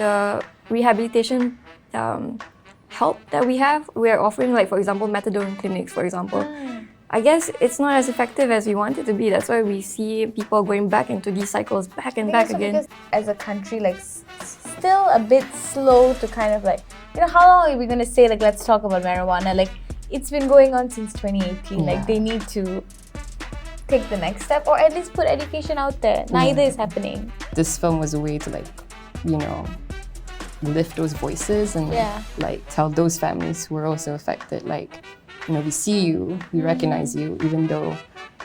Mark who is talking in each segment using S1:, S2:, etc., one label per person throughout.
S1: the rehabilitation help that we have. We are offering, like, for example, methadone clinics, for example. I guess it's not as effective as we want it to be. That's why we see people going back into these cycles back and back again.
S2: Because as a country, like, still a bit slow to kind of like, how long are we going to say, like, let's talk about marijuana? Like, it's been going on since 2018. Like, they need to take the next step or at least put education out there. Neither is happening.
S3: This film was a way to, like, lift those voices and like tell those families who were also affected, like, we see you, we recognize you, even though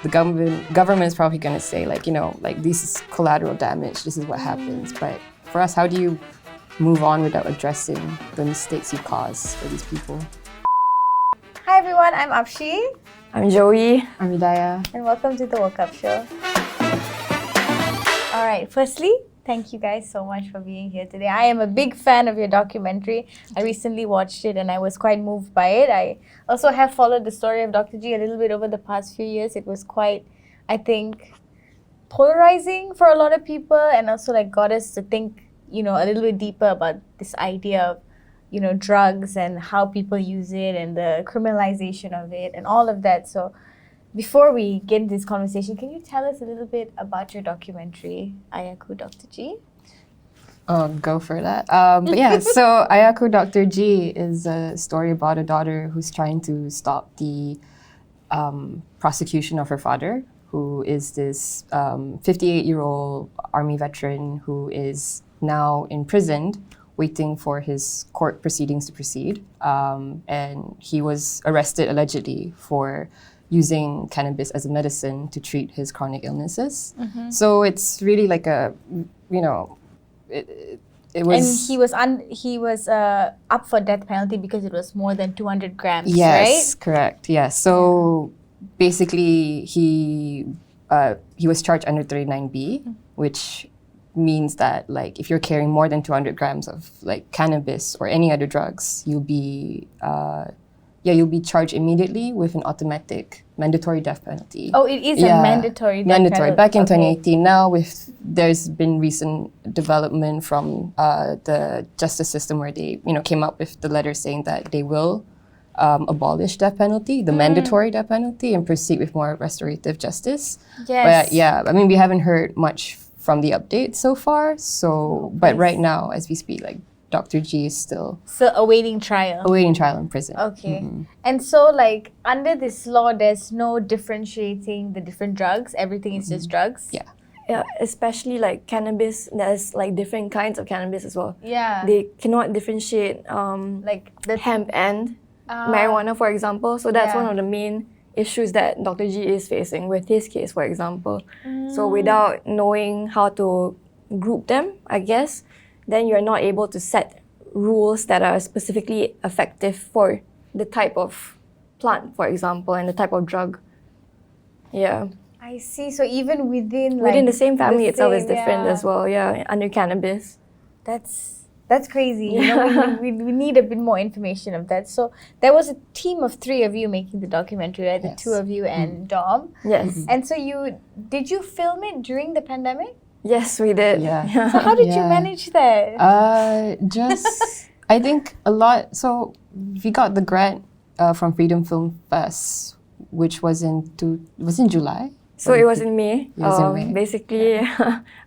S3: the government is probably going to say, like, like, this is collateral damage, this is what happens. But for us, how do you move on without addressing the mistakes you cause for these people?
S2: Hi everyone, I'm Apshi.
S1: I'm Joey.
S3: I'm Hidayah.
S2: And welcome to the Woke Up Show. Alright, firstly, thank you guys so much for being here today. I am a big fan of your documentary. I recently watched it and I was quite moved by it. I also have followed the story of Dr. G a little bit over the past few years. It was quite, I think, polarizing for a lot of people and also, like, got us to think, a little bit deeper about this idea of, drugs and how people use it and the criminalization of it and all of that. So before we get into this conversation, can you tell us a little bit about your documentary, Ayahku, Dr. G?
S3: Go for that. But yeah, so Ayahku, Dr. G is a story about a daughter who's trying to stop the prosecution of her father, who is this 58-year-old army veteran who is now imprisoned, waiting for his court proceedings to proceed. And he was arrested allegedly for using cannabis as a medicine to treat his chronic illnesses. So it's really like a, it was...
S2: And he was up for death penalty because it was more than 200 grams, right?
S3: Yes, correct. Yeah. So basically, he was charged under 39B, which means that, like, if you're carrying more than 200 grams of, like, cannabis or any other drugs, you'll be charged immediately with an automatic mandatory death penalty.
S2: Oh, it is a mandatory death penalty.
S3: Back in 2018. Now, there's been recent development from the justice system where they, came up with the letter saying that they will abolish death penalty, the mandatory death penalty, and proceed with more restorative justice.
S2: Yes.
S3: But yeah, I mean, we haven't heard much from the updates so far. So, but right now, as we speak, like, Dr. G is still
S2: awaiting trial.
S3: Awaiting trial in prison.
S2: Okay. And so, like, under this law, there's no differentiating the different drugs. Everything is just drugs.
S3: Yeah.
S1: Yeah, especially, like, cannabis. There's, like, different kinds of cannabis as well.
S2: Yeah.
S1: They cannot differentiate like the hemp and marijuana, for example. So that's one of the main issues that Dr. G is facing with his case, for example. So without knowing how to group them, I guess, then you're not able to set rules that are specifically effective for the type of plant, for example, and the type of drug. Yeah.
S2: I see. So even within
S1: the same family itself is different as well. Yeah, under cannabis.
S2: That's crazy. We need a bit more information of that. So there was a team of 3 of you making the documentary, right? The 2 of you and Dom.
S1: Yes.
S2: And so did you film it during the pandemic?
S1: Yes, we did.
S3: Yeah.
S2: So how did you manage that?
S3: I think a lot. So we got the grant from Freedom Film Fest, which was in July.
S1: So it was in May.
S3: It was in May.
S1: Basically,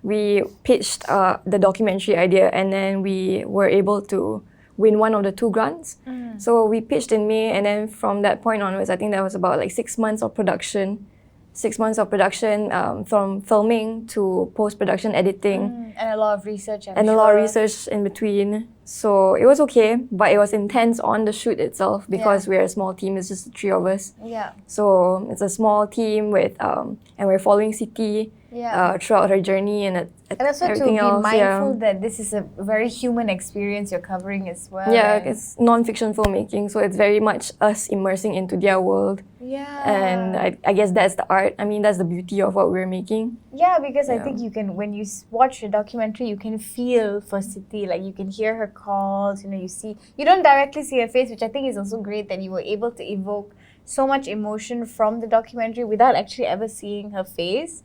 S1: we pitched the documentary idea and then we were able to win one of the 2 grants. So we pitched in May and then from that point onwards, I think that was about like 6 months of production. 6 months of production from filming to post-production editing.
S2: And a lot of research,
S1: a lot of research in between. So it was okay, but it was intense on the shoot itself because we're a small team, it's just the 3 of us.
S2: Yeah.
S1: So it's a small team with, and we're following Siti throughout her journey and
S2: also
S1: everything
S2: to be
S1: else.
S2: mindful that this is a very human experience you're covering as well.
S1: Yeah, it's non-fiction filmmaking, so it's very much us immersing into their world.
S2: Yeah.
S1: And I guess that's the art. I mean, that's the beauty of what we're making.
S2: Yeah, because I think you can, when you watch the documentary, you can feel for Siti, like you can hear her calls, you don't directly see her face, which I think is also great that you were able to evoke so much emotion from the documentary without actually ever seeing her face.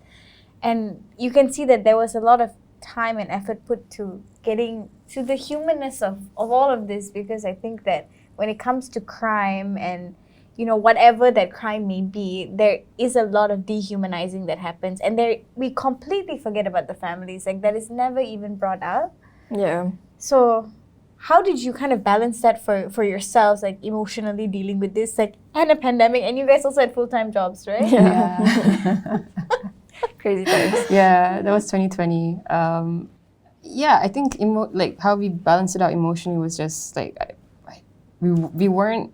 S2: And you can see that there was a lot of time and effort put to getting to the humanness of all of this, because I think that when it comes to crime and, you know, whatever that crime may be, there is a lot of dehumanizing that happens, and we completely forget about the families. Like, that is never even brought up.
S1: Yeah.
S2: So how did you kind of balance that for yourselves, like emotionally dealing with this, like, and a pandemic, and you guys also had full-time jobs, right?
S3: Yeah.
S1: Crazy times.
S3: Yeah, that was 2020. Yeah, I think like how we balanced it out emotionally was just like we weren't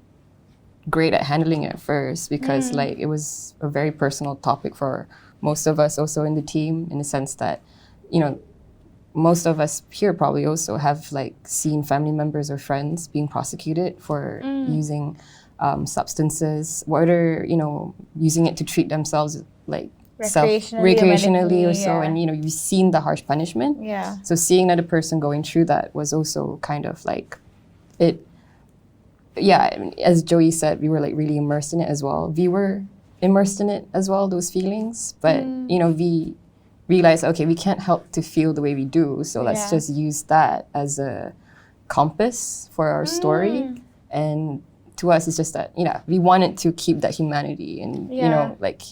S3: great at handling it at first, because like it was a very personal topic for most of us also in the team, in the sense that, you know, most of us here probably also have like seen family members or friends being prosecuted for using substances, whether, you know, using it to treat themselves like recreationally or so, and, you know, you've seen the harsh punishment.
S2: Yeah.
S3: So seeing another person going through that was also kind of like it. Yeah, I mean, as Joey said, we were like really immersed in it as well. We were immersed in it as well, those feelings. But you know, we realized, okay, we can't help to feel the way we do, so let's just use that as a compass for our story. And to us, it's just that, you know, we wanted to keep that humanity, and you know, like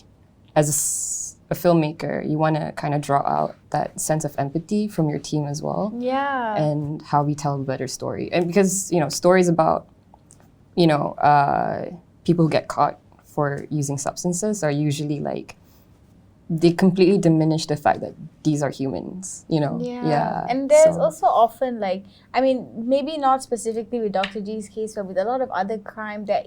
S3: as a filmmaker, you want to kind of draw out that sense of empathy from your team as well.
S2: Yeah.
S3: And how we tell a better story, and because, you know, stories about, you know, people who get caught for using substances are usually like, they completely diminish the fact that these are humans, you know?
S2: Yeah. And there's also often like, I mean, maybe not specifically with Dr. G's case, but with a lot of other crime, there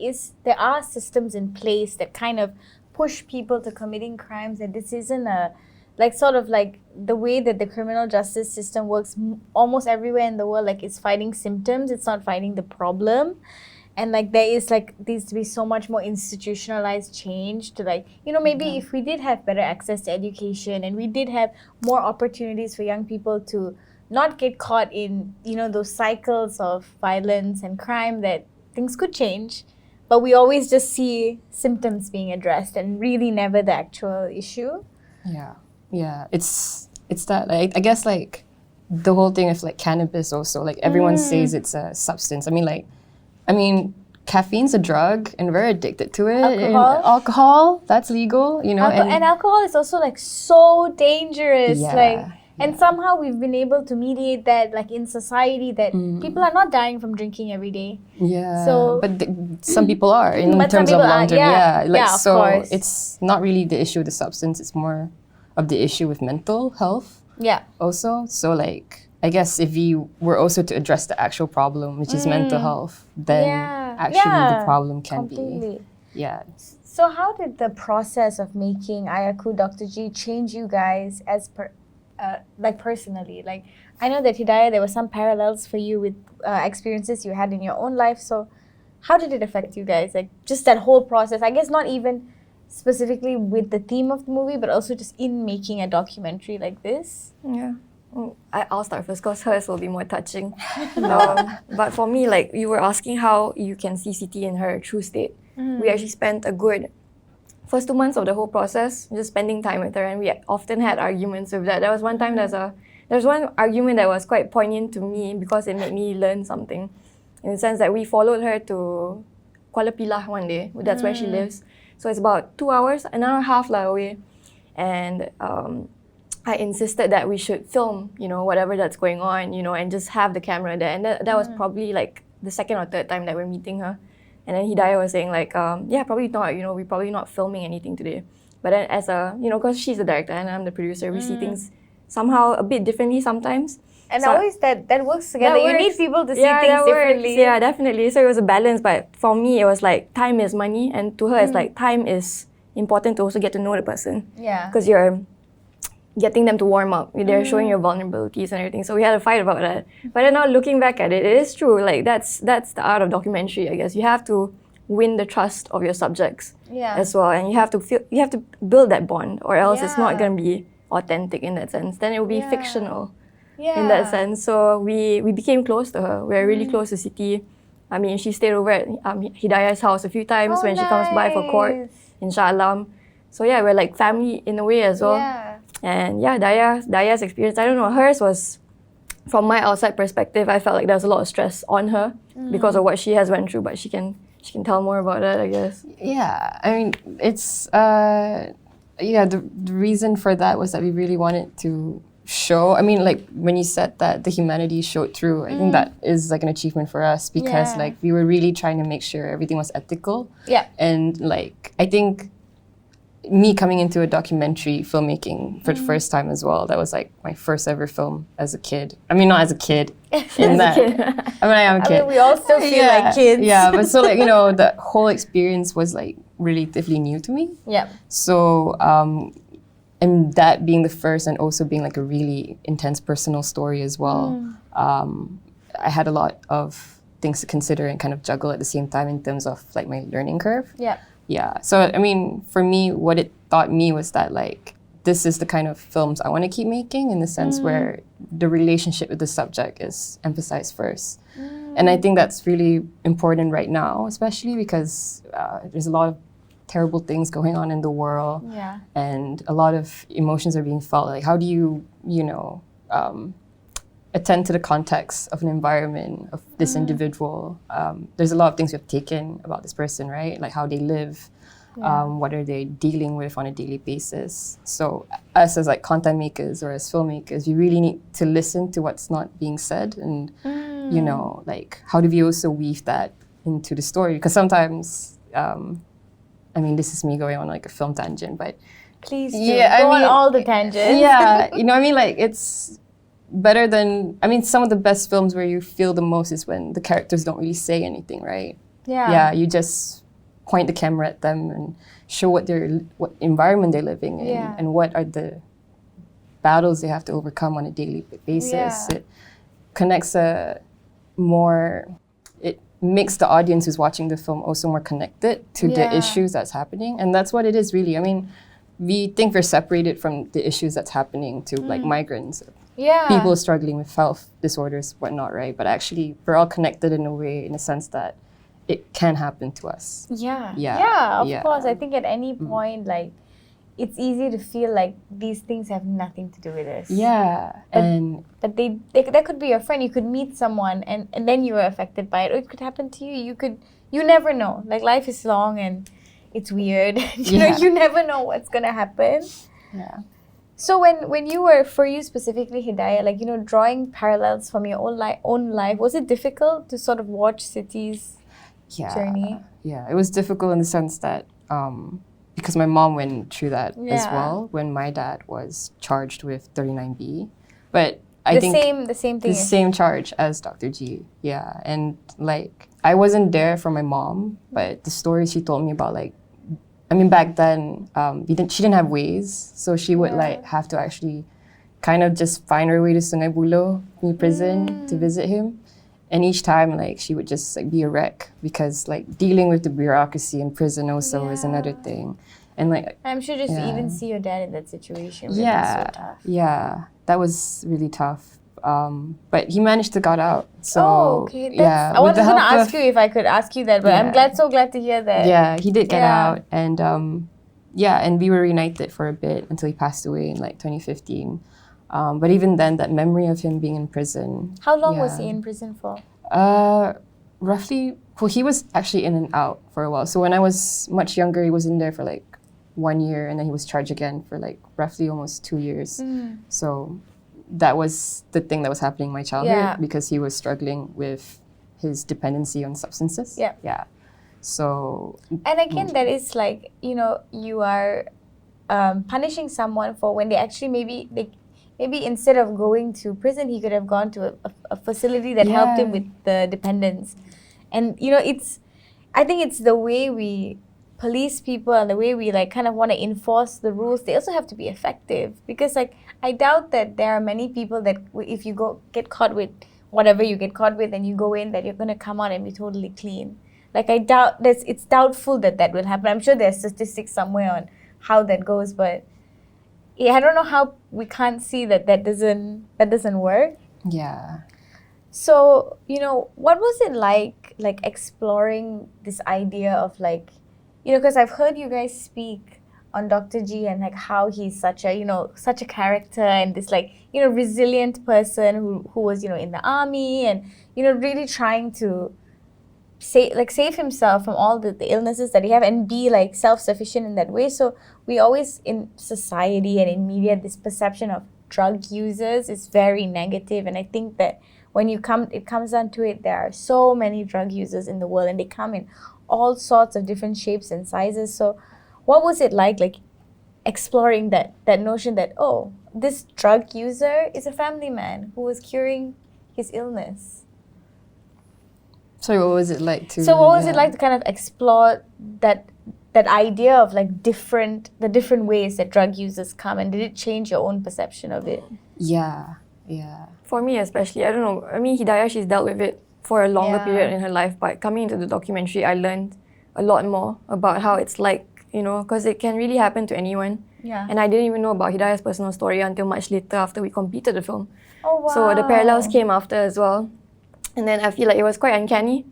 S2: are systems in place that kind of push people to committing crimes, and this isn't a, like, sort of like the way that the criminal justice system works almost everywhere in the world, like it's fighting symptoms, it's not fighting the problem. And like there is like needs to be so much more institutionalized change to, like, you know, maybe if we did have better access to education and we did have more opportunities for young people to not get caught in, you know, those cycles of violence and crime, that things could change. But we always just see symptoms being addressed and really never the actual issue.
S3: Yeah, it's that, like, I guess like the whole thing of like cannabis also, like everyone says it's a substance. I mean, caffeine's a drug, and we're addicted to it. Alcohol, that's legal, you know.
S2: And alcohol is also like so dangerous.
S3: Yeah,
S2: like, and somehow we've been able to mediate that, like in society, that people are not dying from drinking every day.
S3: Yeah.
S2: So,
S3: but some people are in terms of long term. So
S2: course.
S3: It's not really the issue with the substance. It's more of the issue with mental health.
S2: Yeah.
S3: Also, so like, I guess if you were also to address the actual problem, which is mental health, then actually the problem can be. Yeah.
S2: So how did the process of making Ayahku, Dr. G, change you guys as like personally? Like, I know that Hidayah, there were some parallels for you with experiences you had in your own life. So how did it affect you guys? Like, just that whole process, I guess not even specifically with the theme of the movie, but also just in making a documentary like this?
S1: Yeah. I'll start first because hers will be more touching. But for me, like, you were asking how you can see Siti in her true state. We actually spent a good first 2 months of the whole process just spending time with her, and we often had arguments with that. There was one time there's one argument that was quite poignant to me because it made me learn something, in the sense that we followed her to Kuala Pilah one day. That's where she lives. So it's about 2 hours, an hour and a half away, and I insisted that we should film, you know, whatever that's going on, you know, and just have the camera there. And that was probably like the second or third time that we're meeting her. And then Hidayah was saying like, yeah, probably not, you know, we're probably not filming anything today. But then as a, you know, because she's the director and I'm the producer, we see things somehow a bit differently sometimes.
S2: And
S1: so
S2: always that works together. You need people to see things differently.
S1: Yeah, definitely. So it was a balance. But for me, it was like time is money. And to her, it's like time is important to also get to know the person.
S2: Yeah.
S1: Because you're getting them to warm up. They're showing your vulnerabilities and everything. So we had a fight about that. But then now looking back at it, it is true. Like that's the art of documentary, I guess. You have to win the trust of your subjects as well. And you have to build that bond, or else it's not gonna be authentic in that sense. Then it will be fictional in that sense. So we became close to her. We're really close to Siti. I mean, she stayed over at Hidayah's house a few times when she comes by for court in Shah Alam. So yeah, we're like family in a way as well. And yeah, Dayah's experience, I don't know, hers was from my outside perspective, I felt like there's a lot of stress on her because of what she has went through. But she can tell more about that, I guess.
S3: Yeah, I mean, it's the reason for that was that we really wanted to show. I mean, like when you said that the humanity showed through, I think that is like an achievement for us because like we were really trying to make sure everything was ethical.
S2: Yeah.
S3: And like I think me coming into a documentary filmmaking for the first time as well, that was like my first ever film as a kid. I mean, not as a kid. In that, I mean, I am a kid.
S2: I mean, we all still feel like kids.
S3: Yeah, but so like, the whole experience was like relatively new to me.
S2: Yeah.
S3: So, and that being the first and also being like a really intense personal story as well, I had a lot of things to consider and kind of juggle at the same time in terms of like my learning curve.
S2: Yeah.
S3: Yeah. So, I mean, for me, what it taught me was that like, this is the kind of films I want to keep making in the sense where the relationship with the subject is emphasized first. And I think that's really important right now, especially because there's a lot of terrible things going on in the world.
S2: Yeah.
S3: And a lot of emotions are being felt. Like, how do you, attend to the context of an environment of this individual? There's a lot of things we've taken about this person, right? Like how they live, what are they dealing with on a daily basis. So us as like content makers or as filmmakers, we really need to listen to what's not being said and, like how do we also weave that into the story? Because sometimes, I mean, this is me going on like a film tangent, but
S2: please do. Go on all the tangents.
S3: Yeah, I mean, like it's better than, I mean, some of the best films where you feel the most is when the characters don't really say anything, right?
S2: Yeah.
S3: Yeah, you just point the camera at them and show what environment they're living in and what are the battles they have to overcome on a daily basis.
S2: Yeah.
S3: It connects it makes the audience who's watching the film also more connected to the issues that's happening. And that's what it is really. I mean, we think we're separated from the issues that's happening to like migrants, people struggling with health disorders, whatnot, right? But actually, we're all connected in a way, in a sense that it can happen to us.
S2: Yeah, of course. I think at any point, like, it's easy to feel like these things have nothing to do with us.
S3: Yeah.
S2: But that could be your friend. You could meet someone and then you were affected by it. Or it could happen to you. You never know. Like, life is long and it's weird. You never know what's gonna happen.
S3: Yeah.
S2: So when you were, for you specifically, Hidayah, like, drawing parallels from your own life, was it difficult to sort of watch Siti's journey?
S3: Yeah, it was difficult in the sense that because my mom went through that as well when my dad was charged with 39B. But I think
S2: the same thing.
S3: The same charge as Dr. G. Yeah, and like I wasn't there for my mom, but the stories she told me about, like, I mean, back then, she didn't have ways, so she would like have to actually kind of just find her way to Sungai Buloh, the prison, to visit him. And each time, like, she would just like be a wreck because like dealing with the bureaucracy in prison also is another thing. And like,
S2: I'm sure just to even see your dad in that situation would be so tough.
S3: Yeah, that was really tough. But he managed to get out. So
S2: okay. I was going to ask you if I could ask you that, but I'm so glad to hear that.
S3: Yeah, he did get out, and and we were reunited for a bit until he passed away in like 2015. But even then, that memory of him being in prison.
S2: How long was he in prison for?
S3: Roughly, well, he was actually in and out for a while. So when I was much younger, he was in there for like 1 year, and then he was charged again for like roughly almost 2 years. So that was the thing that was happening in my childhood because he was struggling with his dependency on substances. Yeah. So.
S2: And again, that is like, you are punishing someone for when they actually maybe instead of going to prison, he could have gone to a facility that helped him with the dependence. And, I think it's the way we police people and the way we like kind of want to enforce the rules. They also have to be effective because like I doubt that there are many people that if you get caught with whatever you get caught with and you go in, that you're going to come out and be totally clean. Like I doubt it's doubtful that will happen. I'm sure there's statistics somewhere on how that goes, but I don't know how we can't see that doesn't work.
S3: Yeah.
S2: So, what was it like exploring this idea of like, because I've heard you guys speak on Dr. G and like how he's such a, such a character and this like, resilient person who was, in the army and, really trying to save himself from all the illnesses that he have and be like self-sufficient in that way. So we always in society and in media, this perception of drug users is very negative. And I think that when it comes down to it, there are so many drug users in the world and they come in all sorts of different shapes and sizes. So what was it like exploring that notion that, oh, this drug user is a family man who was curing his illness?
S3: So what was it like to?
S2: So what was it like to kind of explore that idea of like the different ways that drug users come, and did it change your own perception of it?
S3: Yeah.
S1: For me especially, I don't know. I mean, Hidayah, she's dealt with it for a longer
S2: Yeah.
S1: period in her life, but coming into the documentary, I learned a lot more about how it's like, because it can really happen to anyone.
S2: Yeah.
S1: And I didn't even know about Hidayah's personal story until much later after we completed the film.
S2: Oh wow.
S1: So the parallels came after as well. And then I feel like it was quite uncanny.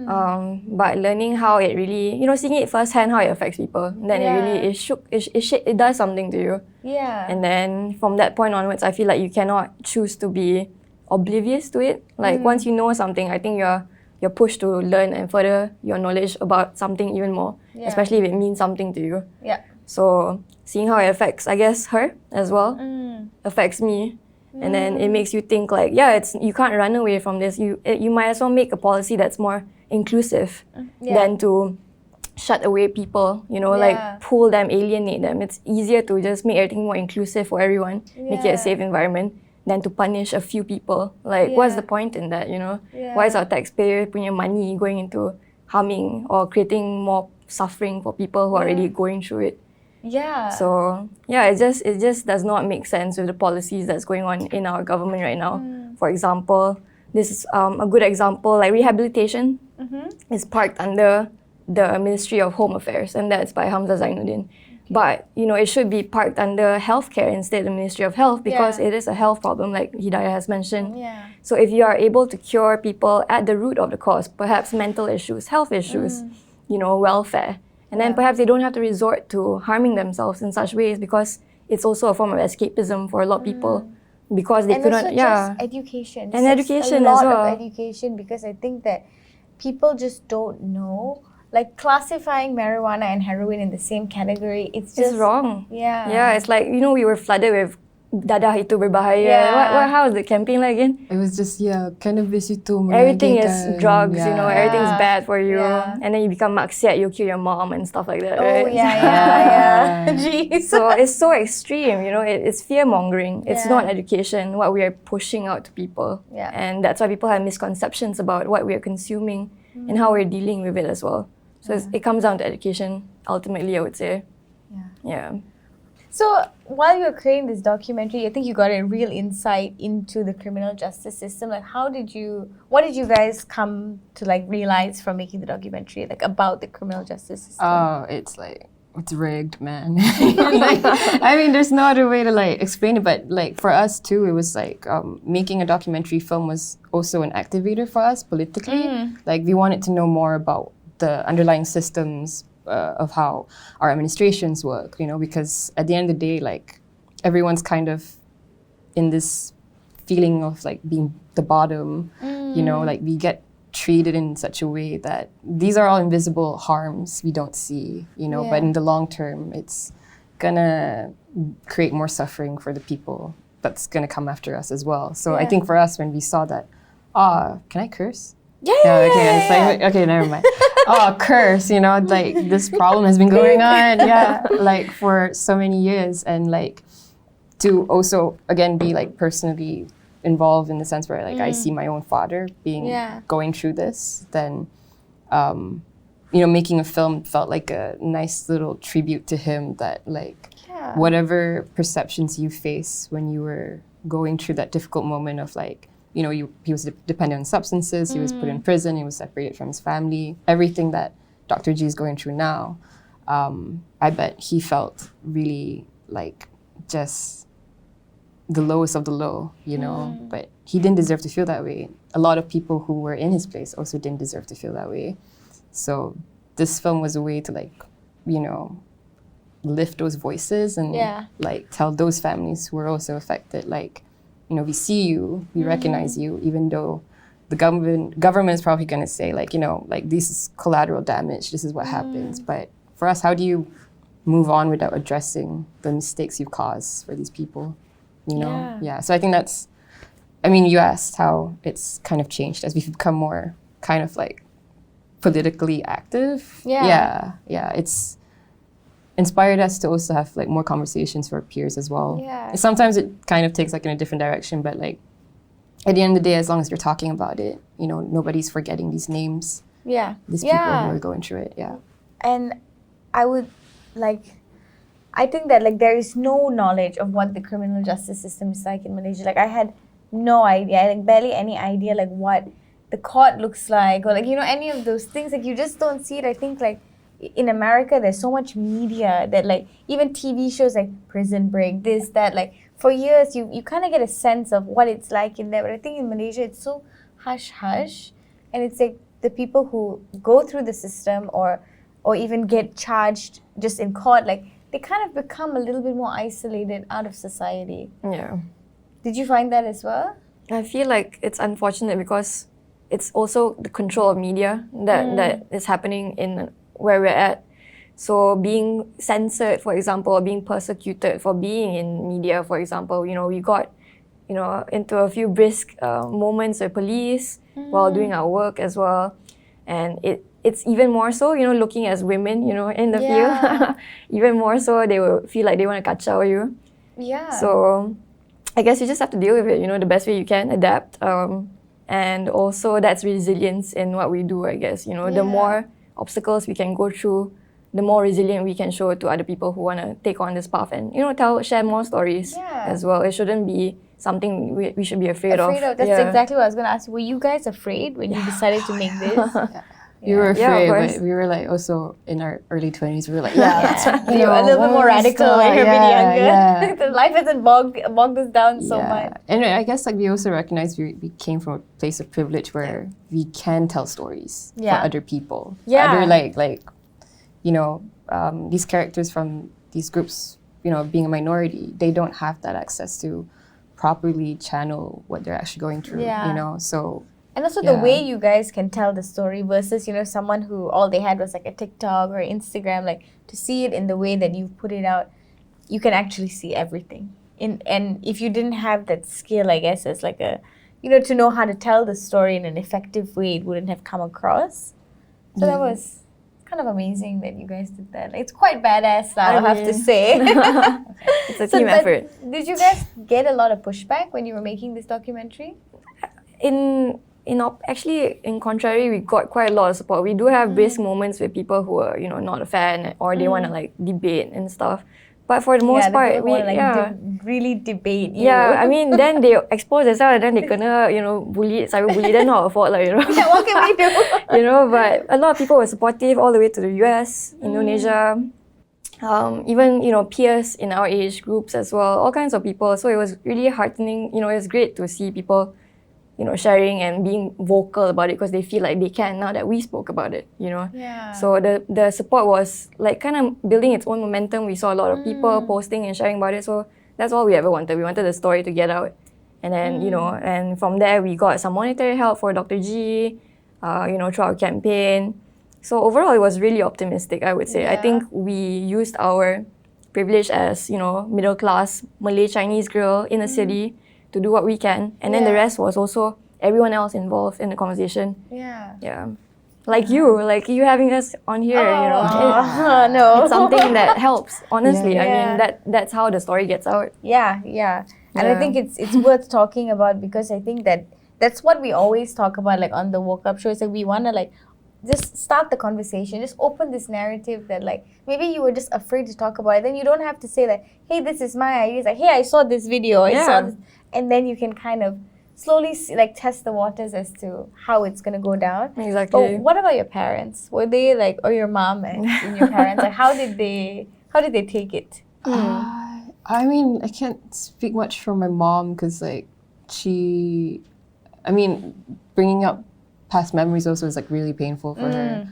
S1: But learning how it really, seeing it firsthand, how it affects people, then
S2: Yeah.
S1: it really, it does something to you.
S2: Yeah.
S1: And then from that point onwards, I feel like you cannot choose to be oblivious to it. Like once you know something, I think you're pushed to learn and further your knowledge about something even more,
S2: Yeah.
S1: especially if it means something to you.
S2: Yeah.
S1: So seeing how it affects, I guess, her as well, affects me. And then it makes you think like, you can't run away from this. You might as well make a policy that's more inclusive than to shut away people, like pull them, alienate them. It's easier to just make everything more inclusive for everyone, make it a safe environment, than to punish a few people. Like, what's the point in that, Why is our taxpayer punya money going into harming or creating more suffering for people who are already going through it?
S2: Yeah.
S1: So it just does not make sense with the policies that's going on in our government right now. For example, this is a good example, like rehabilitation is parked under the Ministry of Home Affairs, and that's by Hamza Zainuddin. But it should be parked under healthcare instead of the Ministry of Health, because it is a health problem, like Hidayah has mentioned.
S2: Yeah.
S1: So if you are able to cure people at the root of the cause, perhaps mental issues, health issues, welfare, and then perhaps they don't have to resort to harming themselves in such ways, because it's also a form of escapism for a lot of people, because they
S2: And
S1: couldn't.
S2: also just education.
S1: And
S2: Just
S1: education
S2: a
S1: as
S2: lot
S1: well.
S2: of education, because I think that people just don't know. Like classifying marijuana and heroin in the same category, it's just
S1: It's wrong.
S2: Yeah.
S1: Yeah, it's like, we were flooded with dadah itu berbahaya.
S2: Yeah.
S1: How is the campaign like again?
S3: It was just cannabis itu
S1: Everything is
S3: menyagikan.
S1: drugs, everything's
S2: Yeah.
S1: bad for you.
S2: Yeah.
S1: And then you become maksiat, you kill your mom and stuff like that,
S2: Oh
S1: right?
S2: yeah. Jeez.
S1: So it's so extreme, it's fear-mongering. It's
S2: Yeah.
S1: not education, what we are pushing out to people.
S2: Yeah.
S1: And that's why people have misconceptions about what we are consuming and how we're dealing with it as well. So it comes down to education, ultimately, I would say. Yeah.
S2: So while you were creating this documentary, I think you got a real insight into the criminal justice system. Like, what did you guys come to realize from making the documentary, about the criminal justice system?
S3: Oh, it's rigged, man. I mean, there's no other way to explain it, but for us too, it was making a documentary film was also an activator for us politically. We wanted to know more about the underlying systems of how our administrations work, because at the end of the day, everyone's kind of in this feeling of being the bottom, we get treated in such a way that these are all invisible harms we don't see, but in the long term, it's gonna create more suffering for the people that's gonna come after us as well. So I think for us, when we saw that, can I curse?
S2: Yeah.
S3: Okay, okay, never mind. Curse, this problem has been going on, for so many years, and to also again be personally involved in the sense where I see my own father going through this, then making a film felt like a nice little tribute to him, that whatever perceptions you face when you were going through that difficult moment of he was dependent on substances, he was put in prison, he was separated from his family, everything that Dr. G is going through now, I bet he felt really just the lowest of the low, but he didn't deserve to feel that way. A lot of people who were in his place also didn't deserve to feel that way. So this film was a way to lift those voices and like tell those families who are also affected, like, you know, we see you, we recognize you, even though the government is probably going to say, like, you know, like, this is collateral damage, this is what happens. But for us, how do you move on without addressing the mistakes you've caused for these people, you know? Yeah. So I think that's, I mean, you asked how it's kind of changed as we've become more kind of like politically active. Yeah. It's inspired us to also have like more conversations with our peers as well. Sometimes it kind of takes like in a different direction, but like at the end of the day, as long as you're talking about it, you know, nobody's forgetting these names. These people who are going through it.
S2: And I would I think that like there is no knowledge of what the criminal justice system is like in Malaysia. Like I had no idea, like barely any idea like what the court looks like, or like, you know, any of those things. Like you just don't see it. I think like in America there's so much media that like even TV shows like Prison Break, this, that, like for years you kind of get a sense of what it's like in there. But I think in Malaysia it's so hush hush, and it's like the people who go through the system or even get charged just in court, like they kind of become a little bit more isolated out of society. Did you find that as well?
S1: I feel like it's unfortunate because it's also the control of media that is happening in where we're at. So being censored, for example, or being persecuted for being in media, for example, you know, we got, you know, into a few brisk moments with police while doing our work as well. And it's even more so, you know, looking as women, you know, in the field, even more so, they will feel like they want to kacau you. So I guess you just have to deal with it, you know, the best way you can, adapt. And also that's resilience in what we do, I guess. You know, the more obstacles we can go through, the more resilient we can show to other people who want to take on this path and, you know, share more stories as well. It shouldn't be something we should be afraid of.
S2: That's exactly what I was going to ask. Were you guys afraid when you decided to make this?
S3: We were afraid, but we were like also in our early 20s. We were like, that's right.
S2: You were a little bit more radical when you were really younger. Life hasn't bogged us down so much.
S3: And I guess like we also recognize we came from a place of privilege where we can tell stories for other people. Other like you know, these characters from these groups, you know, being a minority, they don't have that access to properly channel what they're actually going through. You know, so.
S2: And also the way you guys can tell the story versus, you know, someone who all they had was like a TikTok or Instagram, like to see it in the way that you've put it out, you can actually see everything. And if you didn't have that skill, I guess, as like a, you know, to know how to tell the story in an effective way, it wouldn't have come across. So that was kind of amazing that you guys did that. It's quite badass, I have to say.
S1: It's a team effort.
S2: Did you guys get a lot of pushback when you were making this documentary?
S1: Actually, in contrary, we got quite a lot of support. We do have brisk moments with people who are, you know, not a fan or they want to like debate and stuff. But for the most part, we
S2: really debate you.
S1: I mean, then they expose themselves and then they kena, you know, cyberbully. Then not our fault, like, you know.
S2: What can we do?
S1: You know, but a lot of people were supportive all the way to the US, Indonesia, even, you know, peers in our age groups as well, all kinds of people. So it was really heartening. You know, it was great to see people, you know, sharing and being vocal about it because they feel like they can now that we spoke about it, you know. So the support was like kind of building its own momentum. We saw a lot of people posting and sharing about it. So that's all we ever wanted. We wanted the story to get out. And then, you know, and from there we got some monetary help for Dr. G, you know, through our campaign. So overall it was really optimistic, I would say. I think we used our privilege as, you know, middle class Malay Chinese girl in a city to do what we can, and then the rest was also everyone else involved in the conversation. Like you having us on here, you know, it's something that helps. Honestly, I mean that's how the story gets out.
S2: And I think it's worth talking about because I think that's what we always talk about, like on the Woke Up show. Is like we want to like just start the conversation, just open this narrative that like maybe you were just afraid to talk about it. Then you don't have to say that, hey, this is my idea. It's like, hey, I saw this video, I saw this. And then you can kind of slowly test the waters as to how it's going to go down.
S1: Exactly.
S2: But what about your parents? Were they like, or your mom and your parents, like how did they take it?
S3: I mean, I can't speak much for my mom because like bringing up past memories also is like really painful for her.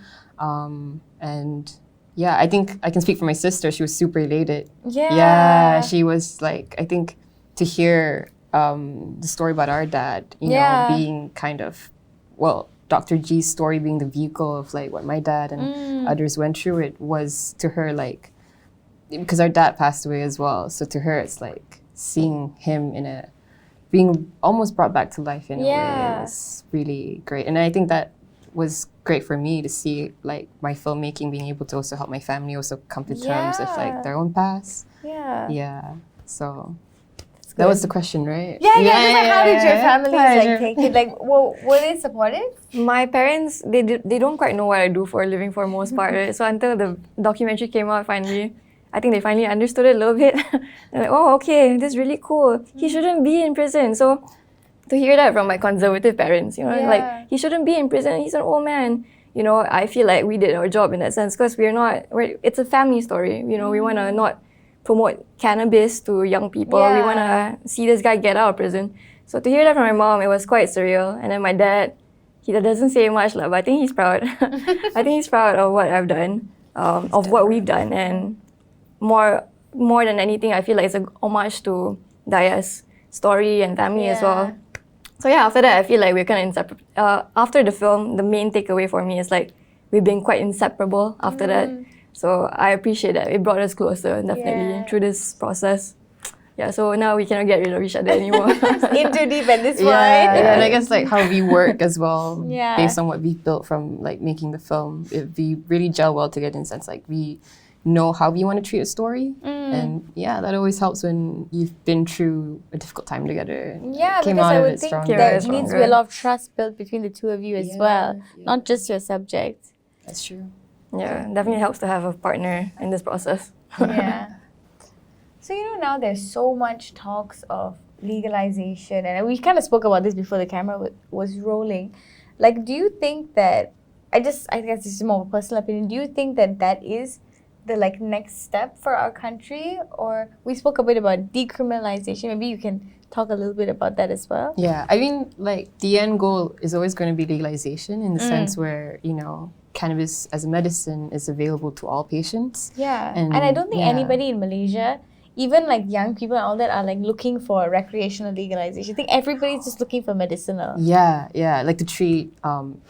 S3: And yeah, I think I can speak for my sister. She was super elated.
S2: Yeah.
S3: Yeah, she was like, I think to hear the story about our dad, you know, being kind of, well, Dr. G's story being the vehicle of like what my dad and others went through, it was to her like, because our dad passed away as well. So to her, it's like seeing him being almost brought back to life in a way was really great. And I think that was great for me to see like my filmmaking being able to also help my family also come to terms with like their own past. Yeah. So that was the question, right?
S2: Yeah. Just like, how did your family like take it? Like, were they supportive?
S1: My parents, they don't quite know what I do for a living for the most part, right? So until the documentary came out finally, I think they finally understood it a little bit. They're like, oh, okay, this is really cool. He shouldn't be in prison. So to hear that from my conservative parents, you know, like, he shouldn't be in prison. He's an old man. You know, I feel like we did our job in that sense because it's a family story. You know, we want to not promote cannabis to young people. We want to see this guy get out of prison. So to hear that from my mom, it was quite surreal. And then my dad, he doesn't say much, but I think he's proud. I think he's proud of what I've done, of what we've done. And more than anything, I feel like it's a homage to Daya's story and family as well. So yeah, after that, I feel like we're kind of inseparable. After the film, the main takeaway for me is like we've been quite inseparable after that. So I appreciate that. It brought us closer, definitely, through this process. Yeah, so now we cannot get rid of each other anymore.
S2: In too deep at this point.
S3: Yeah, and I guess like how we work as well, based on what we've built from like making the film, we really gel well together in the sense like we know how we want to treat a story. And yeah, that always helps when you've been through a difficult time together.
S2: Yeah, because I would think there needs to be a lot of trust built between the two of you as well, not just your subject.
S3: That's true.
S1: Yeah, definitely helps to have a partner in this process.
S2: Yeah. So, you know, now there's so much talks of legalization, and we kind of spoke about this before the camera was rolling. Like, do you think that, I guess this is more of a personal opinion, do you think that is the like next step for our country? Or we spoke a bit about decriminalization. Maybe you can talk a little bit about that as well.
S3: Yeah, I mean, like the end goal is always going to be legalization in the sense where, you know, cannabis as a medicine is available to all patients.
S2: Yeah, and I don't think anybody in Malaysia, even like young people and all that, are like looking for recreational legalization. I think everybody's just looking for medicinal.
S3: Yeah, like to treat,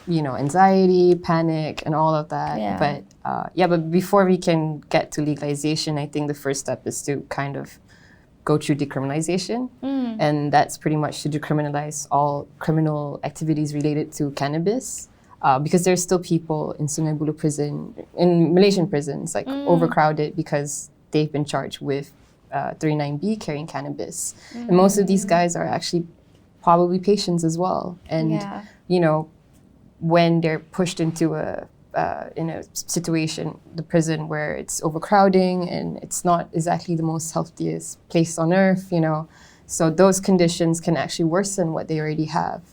S3: you know, anxiety, panic, and all of that.
S2: Yeah.
S3: But before we can get to legalization, I think the first step is to kind of go through decriminalization. And that's pretty much to decriminalize all criminal activities related to cannabis. Because there's still people in Sungai Buloh prison, in Malaysian prisons, like overcrowded because they've been charged with 39B carrying cannabis. And most of these guys are actually probably patients as well. And, you know, when they're pushed into in a situation, the prison where it's overcrowding and it's not exactly the most healthiest place on earth, you know, so those conditions can actually worsen what they already have.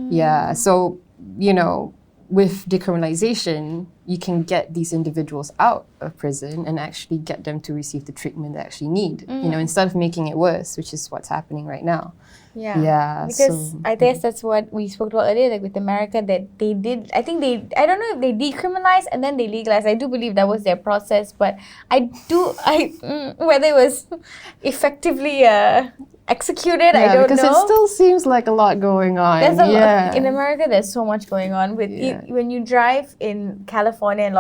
S3: Yeah, so, you know, with decriminalization, you can get these individuals out of prison and actually get them to receive the treatment they actually need, you know, instead of making it worse, which is what's happening right now. Yeah.
S2: Because I guess that's what we spoke about earlier, like with America, that they did, I don't know if they decriminalized and then they legalized. I do believe that was their process, but whether it was effectively executed, I don't know.
S3: Because it still seems like a lot going on.
S2: There's a lot. In America, there's so much going on. When you drive in California and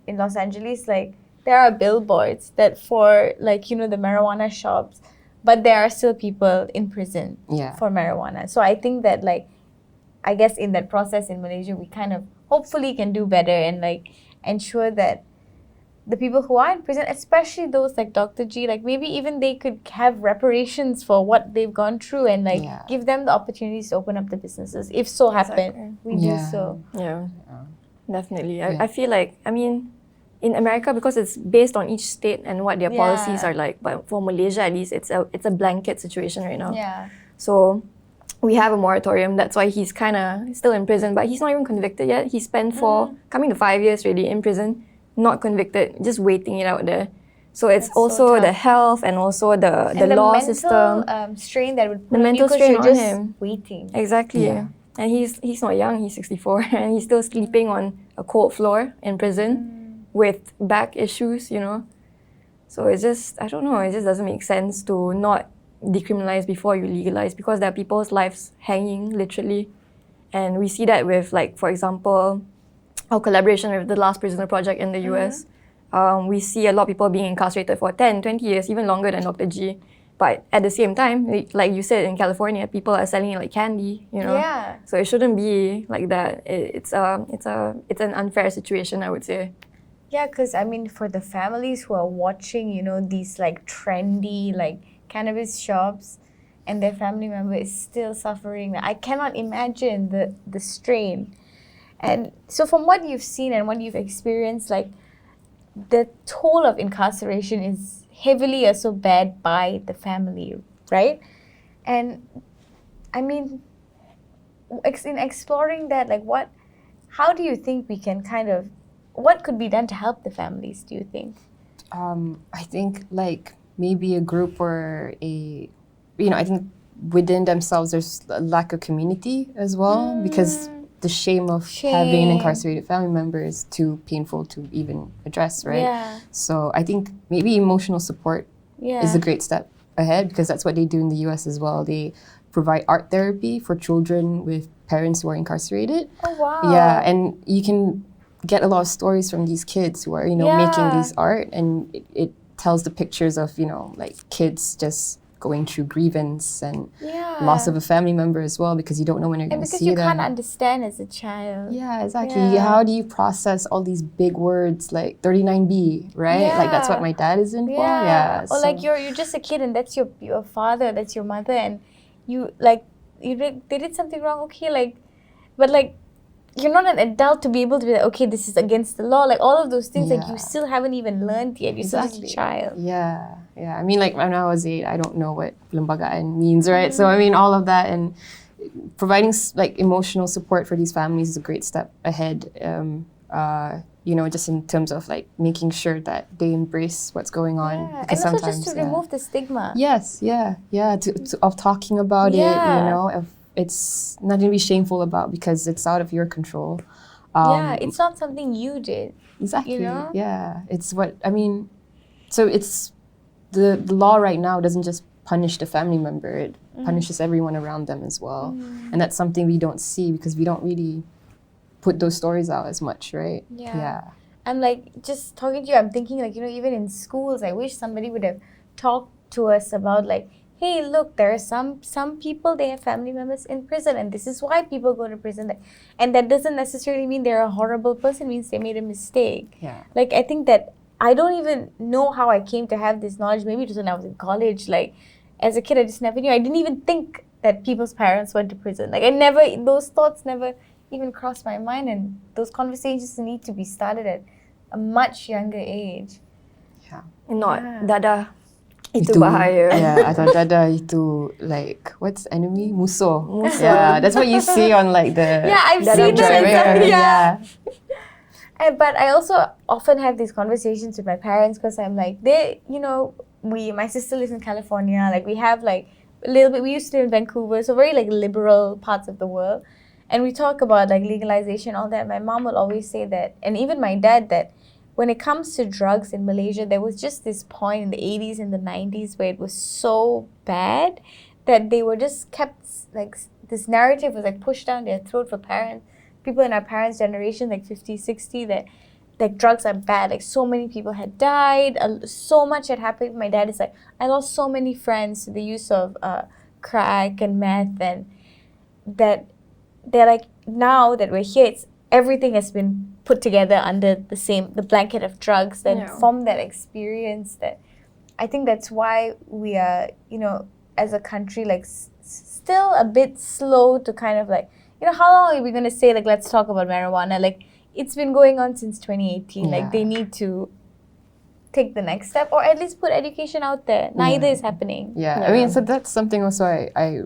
S2: in Los Angeles, like there are billboards that for like, you know, the marijuana shops, but there are still people in prison for marijuana. So I think that like, I guess in that process in Malaysia, we kind of hopefully can do better and like ensure that the people who are in prison, especially those like Dr. G, like maybe even they could have reparations for what they've gone through and like give them the opportunities to open up the businesses. If so happen, we do so.
S1: Yeah, definitely. I feel like, I mean, in America, because it's based on each state and what their policies are like, but for Malaysia at least, it's a blanket situation right now.
S2: Yeah.
S1: So we have a moratorium. That's why he's kind of still in prison, but he's not even convicted yet. He spent coming to 5 years really in prison, not convicted, just waiting it out there. So it's also the health and also the law system.
S2: Strain that would put
S1: the mental strain on
S2: just
S1: him.
S2: Waiting.
S1: Exactly. Yeah. And he's not young, he's 64, and he's still sleeping on a cold floor in prison with back issues, you know. So it's just, I don't know, it just doesn't make sense to not decriminalize before you legalize, because there are people's lives hanging, literally. And we see that with, like, for example, our collaboration with the Last Prisoner Project in the US. We see a lot of people being incarcerated for 10, 20 years, even longer than Dr. G. But at the same time, like you said, in California, people are selling it like candy, you know.
S2: Yeah.
S1: So it shouldn't be like that. It's an unfair situation, I would say.
S2: Yeah, because I mean, for the families who are watching, you know, these like trendy like cannabis shops, and their family member is still suffering, I cannot imagine the strain. And so, from what you've seen and what you've experienced, like the toll of incarceration is heavily also bared by the family, right? And I mean, in exploring that, like how do you think we can kind of, what could be done to help the families, do you think?
S3: I think like maybe a group or I think within themselves there's a lack of community as well, because the shame of having an incarcerated family member is too painful to even address, right?
S2: Yeah.
S3: So I think maybe emotional support is a great step ahead, because that's what they do in the US as well. They provide art therapy for children with parents who are incarcerated.
S2: Oh, wow.
S3: Yeah, and you can get a lot of stories from these kids who are, making these art, and it tells the pictures of, like kids just going through grievance and loss of a family member as well, because you don't know when you're going to see them.
S2: And because you can't understand as a child.
S3: Yeah, exactly. Yeah. How do you process all these big words like 39B, right?
S2: Yeah.
S3: Like that's what my dad is in for. Yeah.
S2: Or like you're just a kid and that's your father, that's your mother, and they did something wrong, okay, but you're not an adult to be able to be like, okay, this is against the law. Like all of those things, like you still haven't even learned yet. You're still just a child.
S3: Yeah. I mean, like when I was 8, I don't know what lembagaan means, right? So I mean, all of that and providing like emotional support for these families is a great step ahead. Just in terms of like making sure that they embrace what's going on.
S2: Yeah.
S3: Because
S2: and also
S3: sometimes,
S2: just to remove the stigma.
S3: Yes, of talking about it, it's nothing to be shameful about because it's out of your control.
S2: It's not something you did.
S3: Exactly.
S2: You know?
S3: Yeah, it's what I mean. So it's the law right now doesn't just punish the family member; it punishes everyone around them as well, and that's something we don't see because we don't really put those stories out as much, right?
S2: Yeah. I'm like just talking to you. I'm thinking like even in schools, I wish somebody would have talked to us about like, hey, look, there are some people, they have family members in prison, and this is why people go to prison. And that doesn't necessarily mean they're a horrible person, it means they made a mistake.
S3: Yeah.
S2: Like, I think that I don't even know how I came to have this knowledge. Maybe it was when I was in college. Like, as a kid, I just never knew. I didn't even think that people's parents went to prison. Like, those thoughts never even crossed my mind, and those conversations need to be started at a much younger age.
S3: Yeah.
S1: Dada. Itu bahaya.
S3: Yeah, atau dada itu like what's enemy? Musuh. Yeah, that's what you see on like the
S2: I've seen that.
S3: Yeah.
S2: But I also often have these conversations with my parents because I'm like, my sister lives in California. Like we have like a little bit. We used to live in Vancouver, so very like liberal parts of the world, and we talk about like legalization, all that. My mom will always say that, and even my dad, that when it comes to drugs in Malaysia, there was just this point in the 80s and the 90s where it was so bad that they were just kept, like, this narrative was, like, pushed down their throat for people in our parents' generation, like 50, 60, that, like, drugs are bad. Like, so many people had died, so much had happened. My dad is like, I lost so many friends to the use of crack and meth, and that they're like, now that we're here, everything has been put together under the blanket of drugs, that from that experience, that I think that's why we are, as a country, like still a bit slow to kind of like, how long are we going to say like, let's talk about marijuana? Like it's been going on since 2018. Like they need to take the next step, or at least put education out there. Neither is happening.
S3: Yeah, I mean, so that's something also I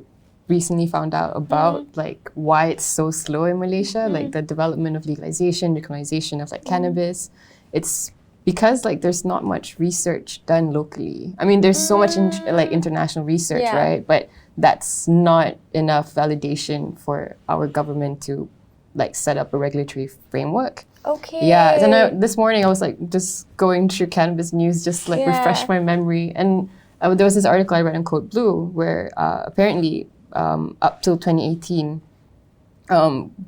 S3: recently found out about, like why it's so slow in Malaysia, like the development of legalization, decriminalization of like cannabis. It's because like there's not much research done locally. I mean, there's so much like international research, right? But that's not enough validation for our government to like set up a regulatory framework.
S2: Okay.
S3: Yeah, and this morning I was like just going through cannabis news just to like refresh my memory. And there was this article I read in Code Blue where apparently up till 2018,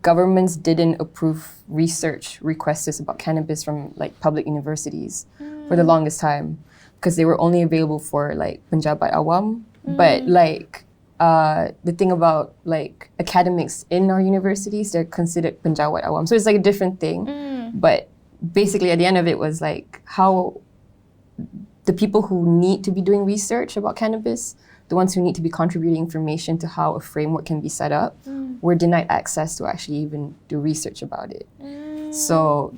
S3: governments didn't approve research requests about cannabis from like public universities for the longest time because they were only available for like Penjabat Awam. But like the thing about like academics in our universities, they're considered Penjabat Awam. So it's like a different thing. But basically at the end of it was like how the people who need to be doing research about cannabis, the ones who need to be contributing information to how a framework can be set up, were denied access to actually even do research about it. So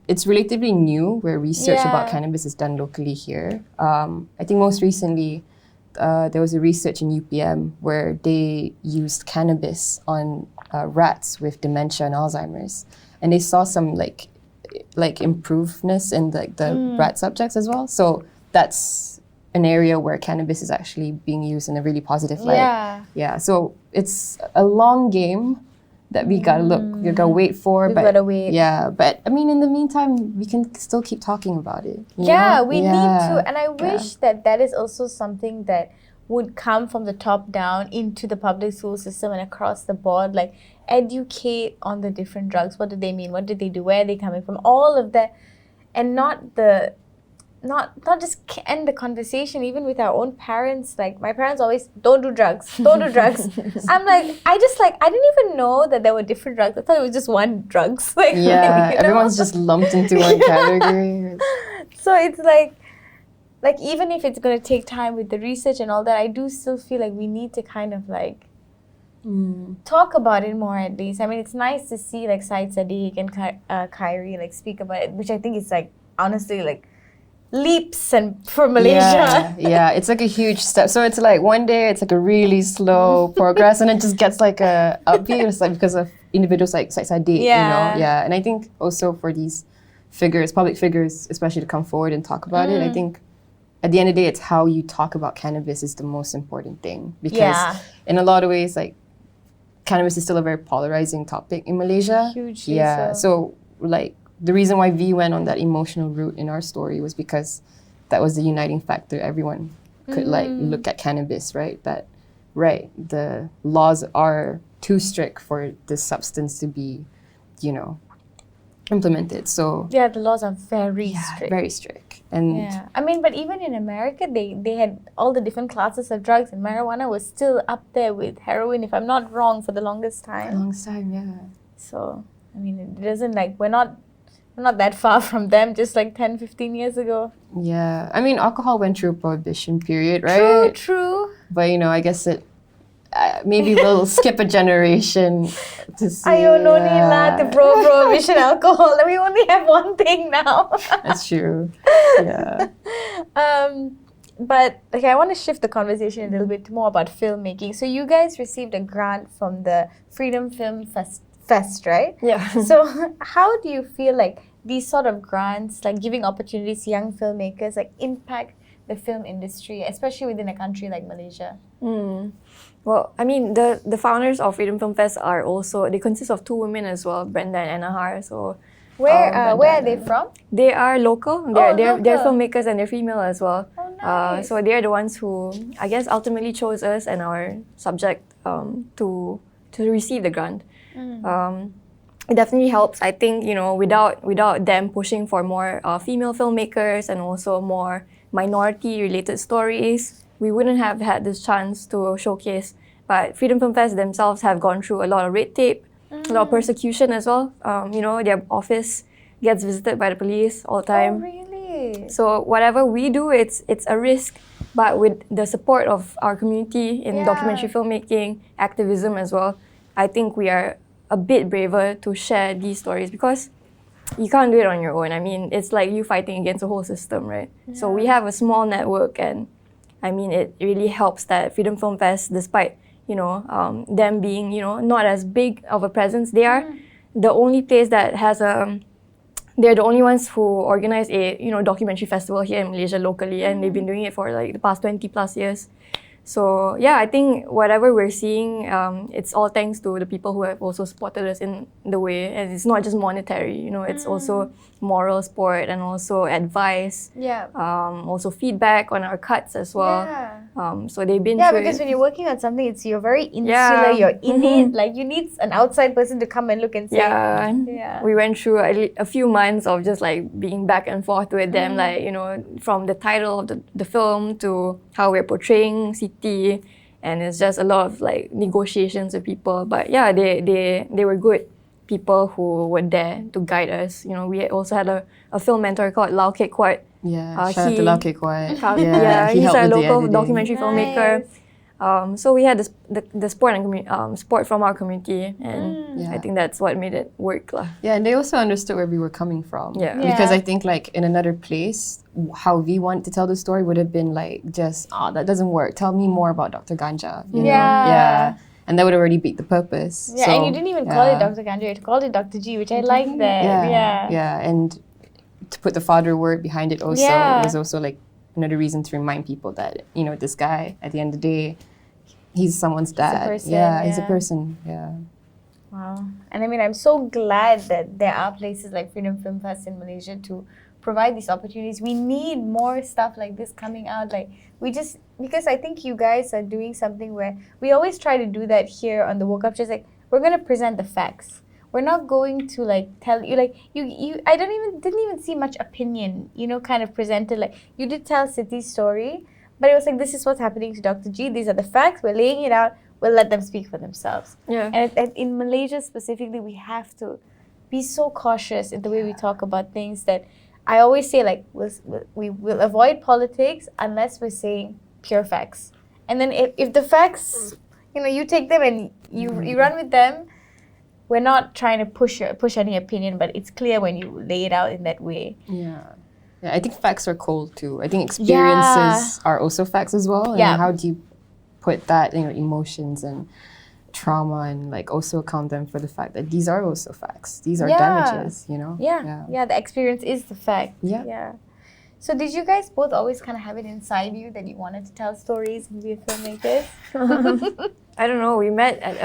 S3: it's relatively new where research about cannabis is done locally here. I think most recently, there was a research in UPM where they used cannabis on rats with dementia and Alzheimer's, and they saw some like improvements in the rat subjects as well. So that's an area where cannabis is actually being used in a really positive light. Yeah. So it's a long game that we gotta wait for.
S2: We gotta wait.
S3: Yeah, but I mean, in the meantime, we can still keep talking about it.
S2: We need to, and I wish that is also something that would come from the top down into the public school system and across the board, like educate on the different drugs. What do they mean? What did they do? Where are they coming from? All of that, and not just end the conversation even with our own parents. Like my parents always, don't do drugs. I'm like, I didn't even know that there were different drugs. I thought it was just one drugs. Like,
S3: everyone's just lumped into one category.
S2: So it's like even if it's going to take time with the research and all that, I do still feel like we need to kind of like talk about it more at least. I mean, it's nice to see like Syed Sadiq and Khairi like speak about it, which I think is like honestly like leaps and for Malaysia.
S3: Yeah, it's like a huge step. So it's like one day it's like a really slow progress, and it just gets like a upbeat. It's like because of individuals like Syed Sadiq, you know. Yeah, and I think also for these figures, public figures, especially to come forward and talk about it, I think at the end of the day, it's how you talk about cannabis is the most important thing. Because in a lot of ways, like cannabis is still a very polarizing topic in Malaysia.
S2: Hugely
S3: so like the reason why V went on that emotional route in our story was because that was the uniting factor. Everyone could like look at cannabis, right? That the laws are too strict for this substance to be, implemented. So
S2: the laws are very strict.
S3: Very strict. And
S2: I mean, but even in America, they had all the different classes of drugs, and marijuana was still up there with heroin, if I'm not wrong, for the longest time. So I mean, it doesn't like we're not that far from them, just like 10, 15 years ago.
S3: Yeah, I mean, alcohol went through a prohibition period, right?
S2: True.
S3: But I guess it. Maybe we'll skip a generation to see.
S2: No need lah to prohibition alcohol. We only have one thing now.
S3: That's true. Yeah.
S2: But I want to shift the conversation a little bit more about filmmaking. So you guys received a grant from the Freedom Film Fest, right?
S1: Yeah.
S2: So how do you feel like these sort of grants, like giving opportunities to young filmmakers, like impact the film industry, especially within a country like Malaysia?
S1: Well, I mean, the founders of Freedom Film Fest they consist of two women as well, Brenda and Anahar. So
S2: where are they from?
S1: They are local. They're filmmakers and they're female as well.
S2: Oh, nice.
S1: So they're the ones who, I guess, ultimately chose us and our subject to receive the grant. It definitely helps. I think without them pushing for more female filmmakers and also more minority-related stories, we wouldn't have had this chance to showcase. But Freedom Film Fest themselves have gone through a lot of red tape, a lot of persecution as well. Their office gets visited by the police all the time.
S2: Oh, really?
S1: So whatever we do, it's a risk. But with the support of our community in documentary filmmaking, activism as well, I think we are a bit braver to share these stories because you can't do it on your own. I mean, it's like you fighting against the whole system, right? Yeah. So we have a small network, and I mean, it really helps that Freedom Film Fest, despite them being not as big of a presence, they are the only place that has they're the only ones who organize a documentary festival here in Malaysia locally, and they've been doing it for like the past 20 plus years. So yeah, I think whatever we're seeing, it's all thanks to the people who have also supported us in the way. And it's not just monetary, you know, it's also moral support and also advice.
S2: Yeah.
S1: Also feedback on our cuts as well.
S2: Yeah.
S1: So they've been
S2: Yeah,
S1: through
S2: because
S1: it.
S2: when you're working on something, you're very insular, you're in it. Like you need an outside person to come and look and say,
S1: Yeah. We went through a few months of just like being back and forth with them, like, you know, from the title of the film to how we're portraying Siti, and it's just a lot of like negotiations with people. But yeah, they were good people who were there to guide us. You know, we also had a film mentor called Lau Kek Kwat.
S3: Yeah, shout out to Lau Kek Kwat.
S1: Yeah,
S3: he
S1: he's
S3: helped
S1: a
S3: with the
S1: local
S3: editing.
S1: documentary filmmaker. So we had the support and support from our community, and I think that's what made it work lah.
S3: Yeah, and they also understood where we were coming from.
S1: Yeah.
S3: Because I think like in another place, how we wanted to tell the story would have been like just, that doesn't work. Tell me more about Dr. Ganja. You know? Yeah. And that would already beat the purpose.
S2: Yeah,
S3: so,
S2: and you didn't even call it Dr. Ganja, you called it Dr. G, which I like that.
S3: Yeah, and to put the father word behind it also was also like another reason to remind people that, you know, this guy, at the end of the day, he's someone's dad. He's a person. Yeah.
S2: Wow. And I mean, I'm so glad that there are places like Freedom Film Fest in Malaysia to provide these opportunities. We need more stuff like this coming out. Like because I think you guys are doing something where we always try to do that here on the Woke Up. Just like, we're going to present the facts. We're not going to like tell you like I didn't even see much opinion, you know, kind of presented. Like you did tell Siti's story, but it was like, this is what's happening to Dr. G. These are the facts. We're laying it out. We'll let them speak for themselves.
S1: Yeah.
S2: And in Malaysia specifically, we have to be so cautious in the way we talk about things that I always say, like, we will avoid politics unless we're saying pure facts. And then if the facts, you know, you take them and you run with them, we're not trying to push any opinion, but it's clear when you lay it out in that way.
S3: Yeah, I think facts are cold too. I think experiences are also facts as well. And how do you put that, you know, emotions and trauma and like also account them for the fact that these are also facts. These are damages, you know?
S2: Yeah, the experience is the fact.
S3: Yeah.
S2: So did you guys both always kind of have it inside you that you wanted to tell stories and be a filmmaker?
S1: I don't know. We met at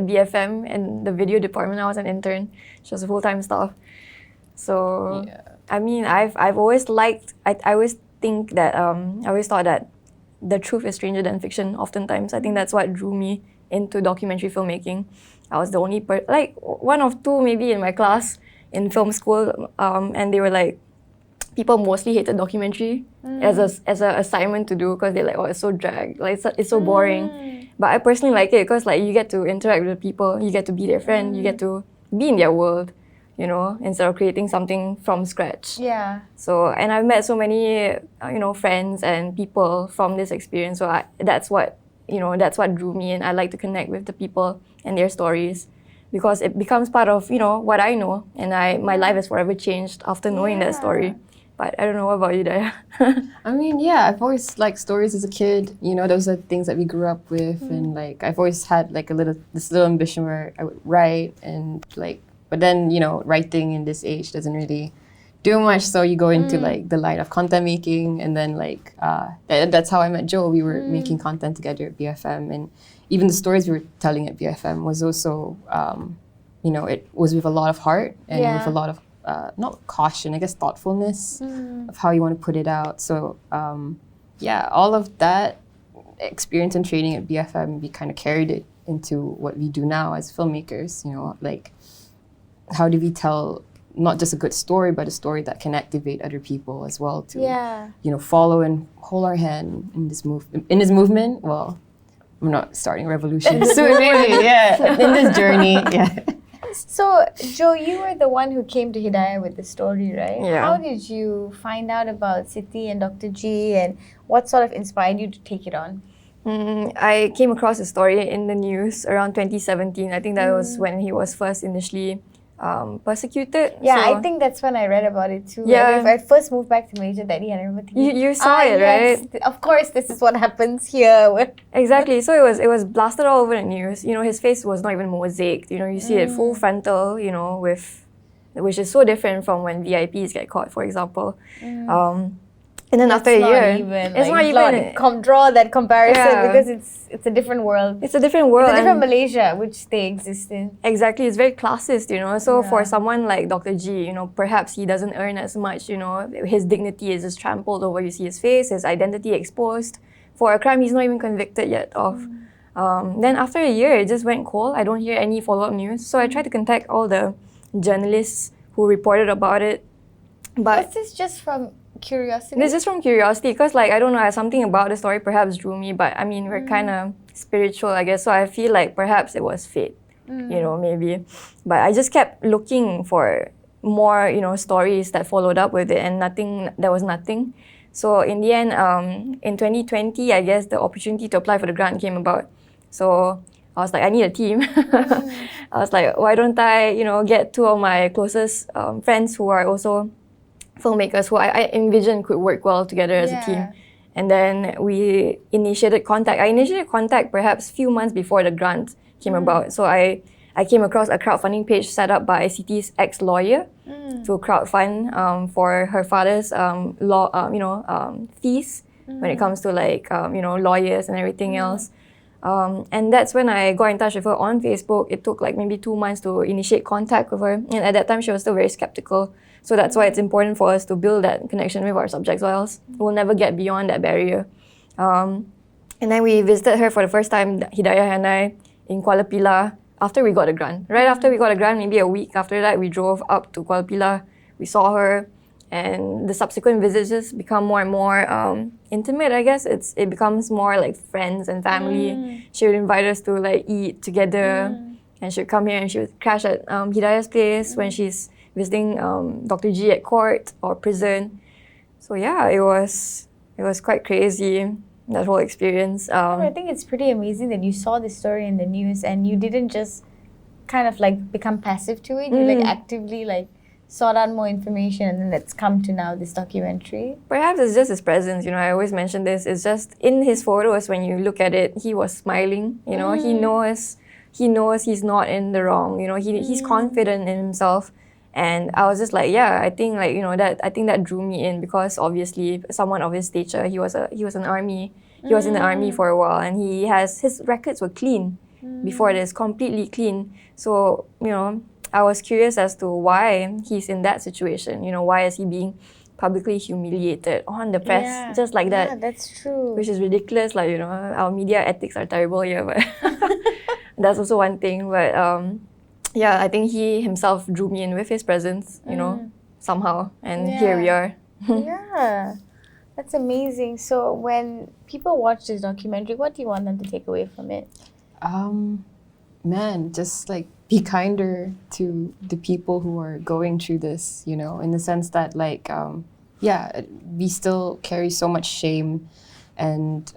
S1: BFM in the video department. I was an intern. She was a full-time staff. So I mean, I've always liked. I always think that I always thought that the truth is stranger than fiction. Oftentimes, I think that's what drew me into documentary filmmaking. I was the only like one of two maybe in my class in film school, and they were like, people mostly hated documentary as an assignment to do because they're like, oh, it's so drag, like it's so boring. But I personally like it because like you get to interact with the people, you get to be their friend, you get to be in their world, you know, instead of creating something from scratch.
S2: Yeah.
S1: So, and I've met so many, you know, friends and people from this experience. So that's what drew me in. I like to connect with the people and their stories because it becomes part of, you know, what I know. And my life has forever changed after knowing that story. But I don't know, what about you, Hidayah?
S3: I mean, I've always liked stories as a kid. You know, those are things that we grew up with. And like, I've always had like this little ambition where I would write and like, but then, you know, writing in this age doesn't really do much. So you go into like the line of content making, and then like, that's how I met Joe. We were making content together at BFM, and even the stories we were telling at BFM was also, you know, it was with a lot of heart and with a lot of, not caution, I guess thoughtfulness of how you want to put it out. So all of that experience and training at BFM, we kind of carried it into what we do now as filmmakers. You know, like how do we tell not just a good story, but a story that can activate other people as well to, you know, follow and hold our hand in this movement. Well, I'm not starting a revolution soon, maybe, in this journey,
S2: So, Joe, you were the one who came to Hidayah with the story, right?
S1: Yeah.
S2: How did you find out about Siti and Dr. G, and what sort of inspired you to take it on?
S1: I came across the story in the news around 2017. I think that was when he was first initially persecuted.
S2: Yeah,
S1: so,
S2: I think that's when I read about it too.
S1: Yeah.
S2: I first moved back to Malaysia that year, and I remember thinking,
S1: you saw it,
S2: yes,
S1: right?
S2: Of course, this is what happens here.
S1: Exactly. So it was blasted all over the news. You know, his face was not even mosaiced. You know, you see it full frontal. You know, which is so different from when VIPs get caught, for example. And then after a year,
S2: it's not even draw that comparison because it's a different world.
S1: It's a different world.
S2: It's a different Malaysia which they exist in.
S1: Exactly, it's very classist, you know. So for someone like Dr. G, you know, perhaps he doesn't earn as much, you know, his dignity is just trampled over. You see his face, his identity exposed for a crime he's not even convicted yet of. Then after a year, it just went cold. I don't hear any follow-up news. So I tried to contact all the journalists who reported about it. But
S2: was this just from curiosity?
S1: This is from curiosity because, like, I don't know, something about the story perhaps drew me. But I mean, we're kind of spiritual, I guess. So I feel like perhaps it was fate, you know, maybe. But I just kept looking for more, you know, stories that followed up with it, and there was nothing. So in the end, in 2020, I guess the opportunity to apply for the grant came about. So I was like, I need a team. I was like, why don't I, you know, get two of my closest friends who are also filmmakers who I envision could work well together as a team. And then we initiated contact. I initiated contact perhaps a few months before the grant came about. So I came across a crowdfunding page set up by Siti's ex-lawyer to crowdfund for her father's fees when it comes to like you know, lawyers and everything else. And that's when I got in touch with her on Facebook. It took like maybe 2 months to initiate contact with her. And at that time, she was still very skeptical. So that's why it's important for us to build that connection with our subjects, or else we'll never get beyond that barrier. And then we visited her for the first time, Hidayah and I, in Kuala Pilah after we got a grant. Right after we got a grant, maybe a week after that, we drove up to Kuala Pilah. We saw her, and the subsequent visits just become more and more intimate, I guess. It becomes more like friends and family. She would invite us to like eat together, and she would come here and she would crash at Hidayah's place when she's visiting Dr. G at court or prison. So yeah, it was quite crazy, that whole experience.
S2: I think it's pretty amazing that you saw this story in the news and you didn't just kind of like become passive to it. You like actively like sought out more information, and then it's come to now this documentary.
S1: Perhaps it's just his presence, you know. I always mention this. It's just in his photos, when you look at it, he was smiling. You know, he knows he's not in the wrong. You know, he's confident in himself. And I was just like, yeah, I think like, you know, I think that drew me in, because obviously someone of his stature, he was an army. He was in the army for a while, and his records were clean before this, completely clean. So, you know, I was curious as to why he's in that situation. You know, why is he being publicly humiliated on the press just like that?
S2: Yeah, that's true.
S1: Which is ridiculous. Like, you know, our media ethics are terrible here, but that's also one thing. But yeah, I think he himself drew me in with his presence, you know, somehow. And here we are.
S2: Yeah, that's amazing. So when people watch this documentary, what do you want them to take away from it?
S3: Man, just like be kinder to the people who are going through this, you know, in the sense that like, we still carry so much shame and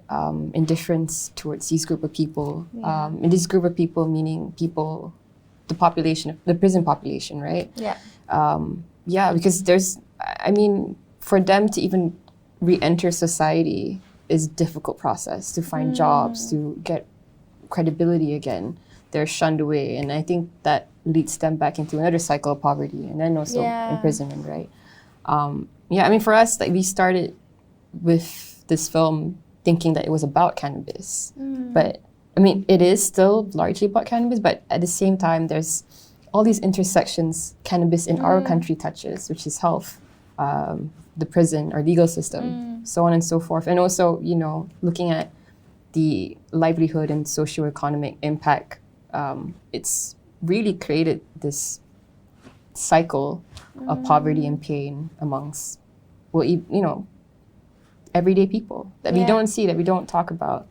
S3: indifference towards these group of people. And this group of people meaning people, the population, the prison population, right? Yeah. Because for them to even re-enter society is a difficult process, to find jobs, to get credibility again. They're shunned away, and I think that leads them back into another cycle of poverty, and then also imprisonment, right? For us, like, we started with this film thinking that it was about cannabis, but it is still largely about cannabis, but at the same time, there's all these intersections cannabis in our country touches, which is health, the prison, our legal system, so on and so forth, and also, you know, looking at the livelihood and socioeconomic impact. It's really created this cycle of poverty and pain amongst, everyday people that we don't see, that we don't talk about.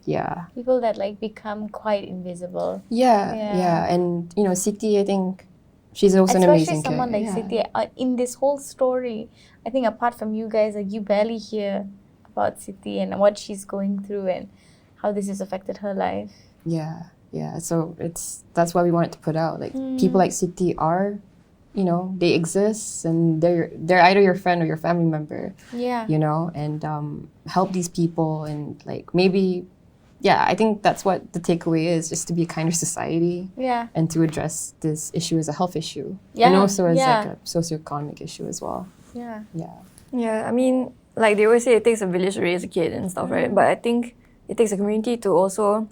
S3: Yeah.
S2: People that like become quite invisible.
S3: Yeah. And, you know, Siti, I think she's also an amazing
S2: character. Especially someone like Siti. In this whole story, I think apart from you guys, like, you barely hear about Siti and what she's going through and how this has affected her life.
S3: Yeah. So that's why we wanted to put out, like, people like Siti are, you know, they exist, and they're either your friend or your family member. Yeah. You know, and help these people, and like maybe, I think that's what the takeaway is, just to be a kinder society. Yeah. And to address this issue as a health issue. Yeah. And also as like a socioeconomic issue as well.
S2: Yeah.
S1: Yeah, I mean, like they always say it takes a village to raise a kid and stuff, right? But I think it takes a community to also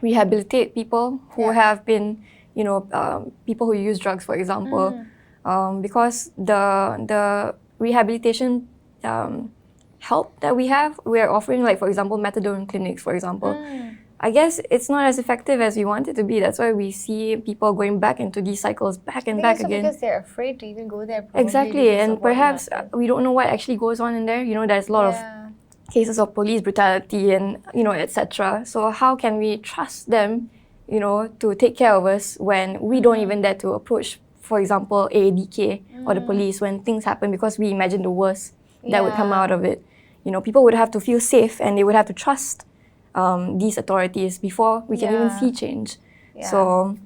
S1: rehabilitate people who have been, people who use drugs, for example, because the rehabilitation help that we're offering, like for example, methadone clinics, for example. I guess it's not as effective as we want it to be. That's why we see people going back into these cycles back and back again.
S2: Because they're afraid to even go there. Probably
S1: Exactly, and perhaps we don't know what actually goes on in there. There's a lot of cases of police brutality and etc. So how can we trust them, to take care of us when we don't even dare to approach, for example, AADK or the police when things happen, because we imagine the worst that would come out of it. People would have to feel safe and they would have to trust these authorities before we can even see change. So,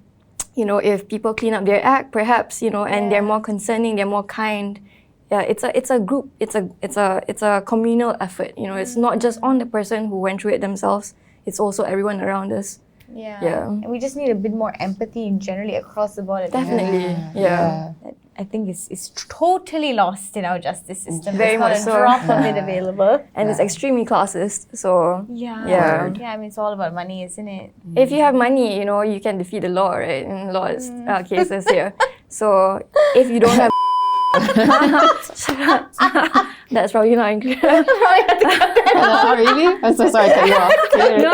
S1: if people clean up their act, perhaps, and they're more concerning, they're more kind. It's a group. It's a communal effort. It's not just on the person who went through it themselves. It's also everyone around us.
S2: Yeah. And we just need a bit more empathy generally across the board.
S1: Definitely. Yeah.
S2: I think it's totally lost in our justice system.
S1: Very much
S2: There's
S1: so.
S2: not a drop of it available.
S1: And it's extremely classist. So
S2: Yeah, I mean, it's all about money, isn't it?
S1: if you have money, you can defeat the law, right? In laws cases here. So if you don't have that's probably not included.
S3: Oh, really? I'm so sorry to cut you off.
S1: No,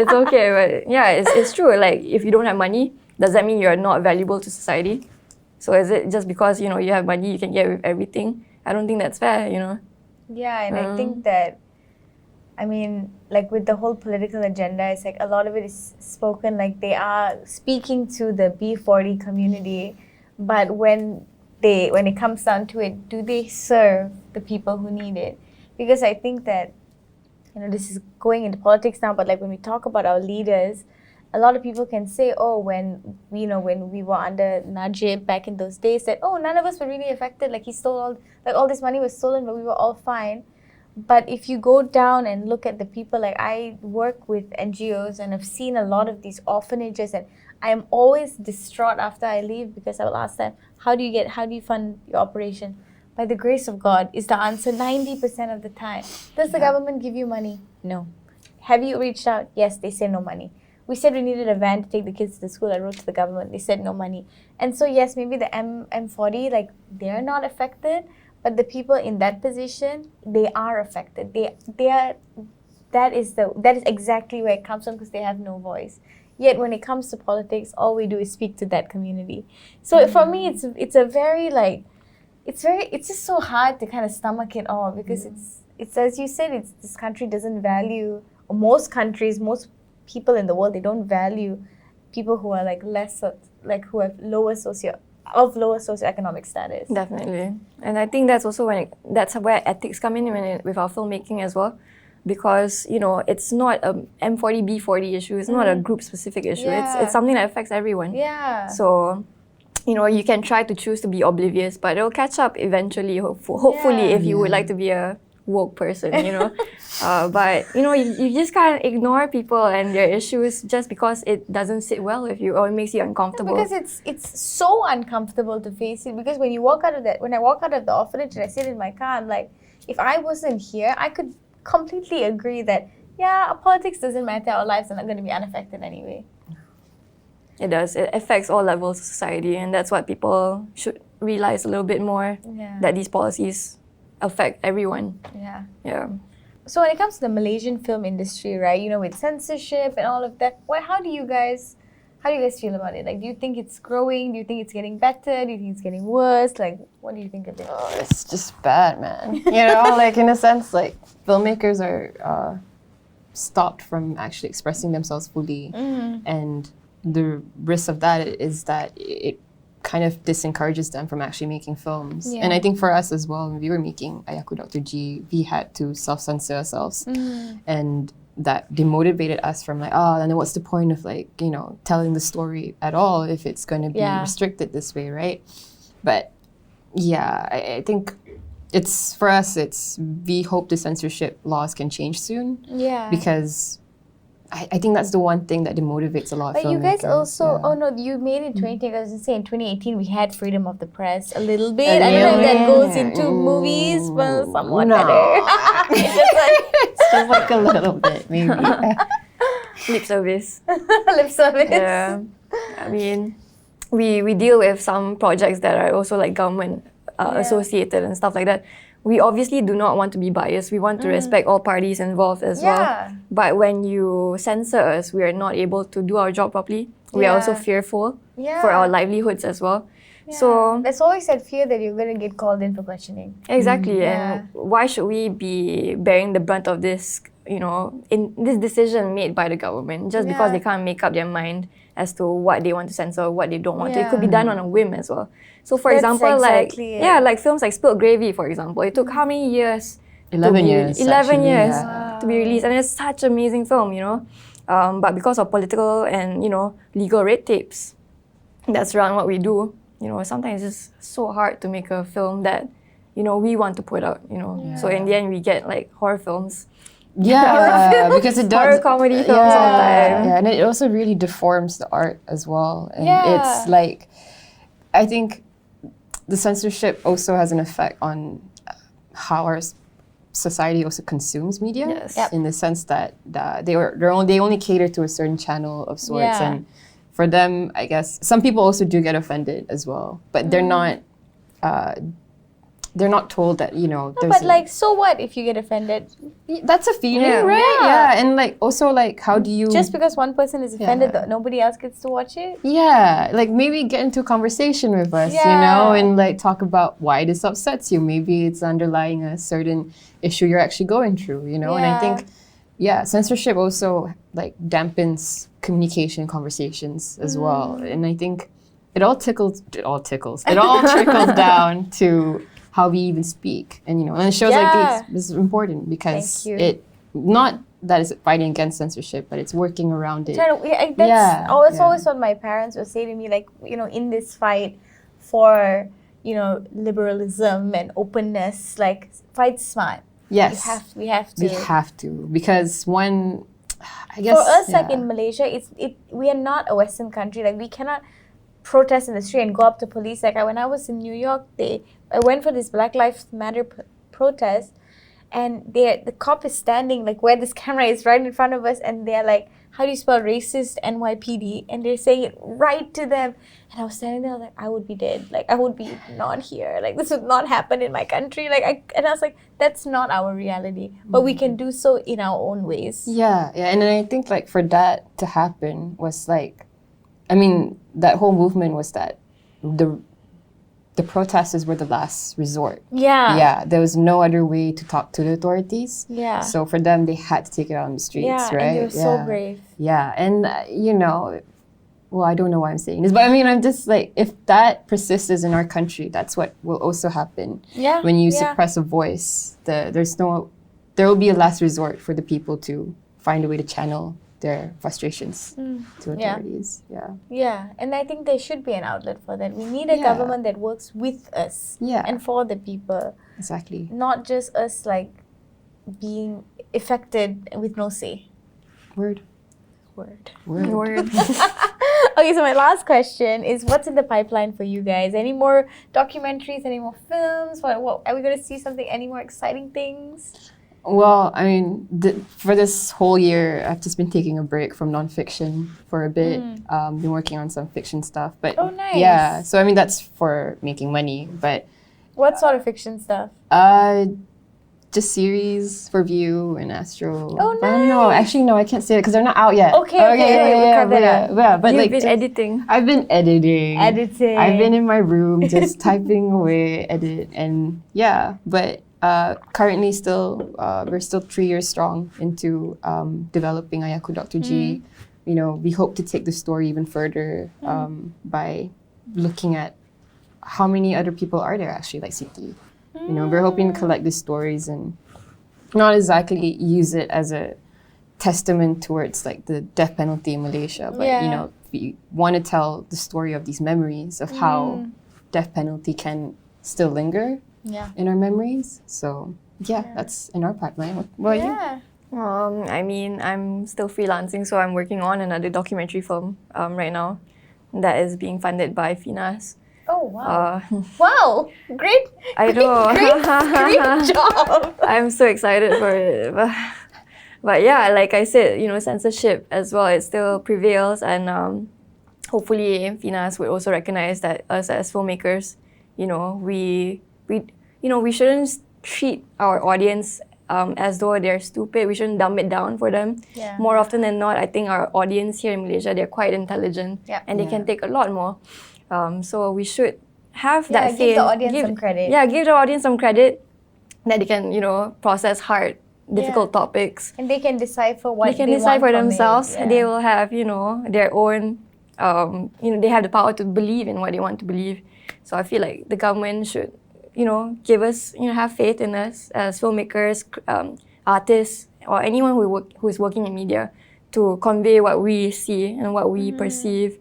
S1: it's okay. But yeah, it's true. Like, if you don't have money, does that mean you're not valuable to society? So is it just because, you have money, you can get with everything? I don't think that's fair,
S2: Yeah, and I think that, I mean, like with the whole political agenda, it's like a lot of it is spoken like they are speaking to the B40 community, but when it comes down to it, do they serve the people who need it? Because I think that, this is going into politics now, but like when we talk about our leaders, a lot of people can say, oh, when we were under Najib back in those days, that, oh, none of us were really affected. Like, he stole all this money was stolen, but we were all fine. But if you go down and look at the people, like I work with NGOs and I've seen a lot of these orphanages, and I am always distraught after I leave because I will ask them, how do you fund your operation? By the grace of God is the answer 90% of the time. Does the government give you money? No. Have you reached out? Yes, they say no money. We said we needed a van to take the kids to school. I wrote to the government. They said no money. And so yes, maybe the M40, like they're not affected, but the people in that position, they are affected. That is exactly where it comes from, because they have no voice. Yet when it comes to politics, all we do is speak to that community. So for me, it's just so hard to kind of stomach it all, because it's as you said, this country doesn't value, or most countries, most people in the world, they don't value people who are who have lower socioeconomic status.
S1: Definitely. And I think that's also that's where ethics come in with our filmmaking as well. Because, it's not a M40, B40 issue. It's not a group-specific issue.
S2: Yeah.
S1: It's something that affects everyone.
S2: Yeah.
S1: So, you can try to choose to be oblivious, but it'll catch up eventually, hopefully, if you would like to be a woke person, but, you just can't ignore people and their issues just because it doesn't sit well with you or it makes you uncomfortable.
S2: No, because it's so uncomfortable to face it, because when I walk out of the orphanage and I sit in my car, I'm like, if I wasn't here, I could completely agree that, politics doesn't matter, our lives are not going to be unaffected anyway.
S1: It does. It affects all levels of society, and that's what people should realize a little bit more, that these policies affect everyone. Yeah.
S2: So when it comes to the Malaysian film industry, right, with censorship and all of that, how do you guys feel about it? Like, do you think it's growing? Do you think it's getting better? Do you think it's getting worse? Like, what do you think of it?
S3: Oh, it's just bad, man. Like in a sense, like filmmakers are stopped from actually expressing themselves fully, and the risk of that is that it kind of disencourages them from actually making films. And I think for us as well, when we were making Ayahku, Dr. G, we had to self-censor ourselves, and that demotivated us from then what's the point of telling the story at all if it's going to be restricted this way, right? But I think we hope the censorship laws can change soon.
S2: Yeah.
S3: Because I think that's the one thing that demotivates a lot of
S2: But you guys
S3: filmmakers.
S2: also,
S3: Yeah.
S2: oh no, you made it 2010. I was going to say in 2018 we had freedom of the press a little bit. I don't know if that goes into movies, but somewhat
S3: No.
S2: better.
S3: It's just like a little bit, maybe.
S1: Lip service.
S2: Lip service.
S1: Yeah. I mean, we deal with some projects that are also like government associated and stuff like that. We obviously do not want to be biased. We want to respect all parties involved as well. But when you censor us, we are not able to do our job properly. We are also fearful for our livelihoods as well.
S2: Yeah.
S1: So
S2: there's always that fear that you're going to get called in for questioning.
S1: exactly, and why should we be bearing the brunt of this, in this decision made by the government just because they can't make up their mind as to what they want to censor, what they don't want to. It could be done on a whim as well. So for example, like films like Spilled Gravy, for example, it took how many years?
S3: 11 years.
S1: 11 years
S3: Yeah.
S1: to be released, and it's such an amazing film, but because of political and legal red tapes that surround what we do, sometimes it's just so hard to make a film that we want to put out. So in the end, we get like horror films.
S3: Yeah, because it does
S1: Horror comedy films all the time.
S3: Yeah, and it also really deforms the art as well. And it's like, I think the censorship also has an effect on how our society also consumes media.
S1: Yes. Yep.
S3: In the sense that they only cater to a certain channel of sorts, and for them, I guess some people also do get offended as well, but they're not told that
S2: No, but like, so what if you get offended?
S3: That's a feeling, right? Yeah, and like also like, how do you
S2: just because one person is offended, nobody else gets to watch it?
S3: Yeah, like maybe get into a conversation with us, and like talk about why this upsets you. Maybe it's underlying a certain issue you're actually going through, And I think, censorship also like dampens communication conversations as well. And I think it all trickles down to how we even speak. And, and shows like this is important because it, not that it's fighting against censorship, but it's working around it.
S2: That's always what my parents would say to me, like, in this fight for, liberalism and openness, like, fight smart.
S3: Yes.
S2: We have to.
S3: We have to. Because I guess...
S2: For us, like in Malaysia, we are not a Western country. Like, we cannot protest in the street and go up to police. Like, when I was in New York, I went for this Black Lives Matter protest, and the cop is standing like where this camera is right in front of us, and they're like, how do you spell racist NYPD? And they're saying it right to them. And I was standing there, I was like, I would be dead. Like, I would be not here. Like, this would not happen in my country. Like, and I was like, that's not our reality. But we can do so in our own ways.
S3: Yeah. And then I think like for that to happen was like, I mean, that whole movement was that the protesters were the last resort.
S2: Yeah.
S3: Yeah, there was no other way to talk to the authorities.
S2: Yeah.
S3: So for them, they had to take it out on the streets, right?
S2: And they were so brave.
S3: Yeah, and well, I don't know why I'm saying this, but I mean, I'm just like, if that persists in our country, that's what will also happen.
S2: Yeah.
S3: When you suppress a voice, there will be a last resort for the people to find a way to channel their frustrations to authorities.
S2: Yeah, and I think there should be an outlet for that. We need a government that works with us and for the people.
S3: Exactly.
S2: Not just us like being affected with no say.
S3: Word.
S2: Okay, so my last question is, what's in the pipeline for you guys? Any more documentaries? Any more films? What are we going to see something? Any more exciting things?
S3: Well, I mean, for this whole year, I've just been taking a break from nonfiction for a bit. Been working on some fiction stuff, but
S2: nice.
S3: Yeah. So I mean, that's for making money. But
S2: what sort of fiction stuff?
S3: Just series for View and Astro.
S2: Oh, nice.
S3: I don't know. Actually, no, I can't say it because they're not out yet.
S2: Okay, we'll cut that out.
S3: Yeah, but
S1: You've been editing.
S3: I've been editing.
S2: I've
S3: been in my room just typing away, edit, and but. Currently we're still 3 years strong into developing Ayahku Dr. G. We hope to take the story even further by looking at how many other people are there actually like Siti. We're hoping to collect these stories and not exactly use it as a testament towards like the death penalty in Malaysia, but we want to tell the story of these memories of how death penalty can still linger in our memories. So that's in our pipeline. What about you?
S1: I mean, I'm still freelancing, so I'm working on another documentary film right now that is being funded by FINAS.
S2: Oh, wow. Wow. Great.
S1: I know.
S2: Great job.
S1: I'm so excited for it. But yeah, like I said, censorship as well, it still prevails, and hopefully FINAS would also recognize that us as filmmakers, we shouldn't treat our audience as though they're stupid. We shouldn't dumb it down for them.
S2: Yeah.
S1: More often than not, I think our audience here in Malaysia, they're quite intelligent, and they can take a lot more. So we should have that
S2: give the audience some credit.
S1: Yeah, give the audience some credit that they can, process hard, difficult topics.
S2: And they can decipher what
S1: they can
S2: they
S1: decide
S2: want
S1: for
S2: from
S1: themselves.
S2: it. Yeah.
S1: They will have, their own, they have the power to believe in what they want to believe. So I feel like the government should, give us, have faith in us as filmmakers, artists, or anyone who is working in media to convey what we see and what we perceive.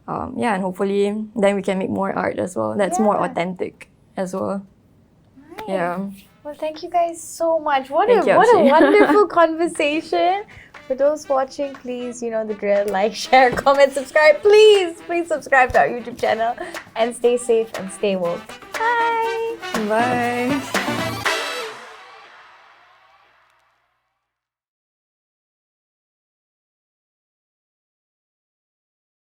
S1: And hopefully then we can make more art as well. That's more authentic as well.
S2: Right.
S1: Yeah.
S2: Well, thank you guys so much. What
S1: Thank you,
S2: a
S1: Akshi.
S2: wonderful conversation. For those watching, please, you know the drill. Like, share, comment, subscribe. Please subscribe to our YouTube channel. And stay safe and stay woke. Bye.
S1: Bye.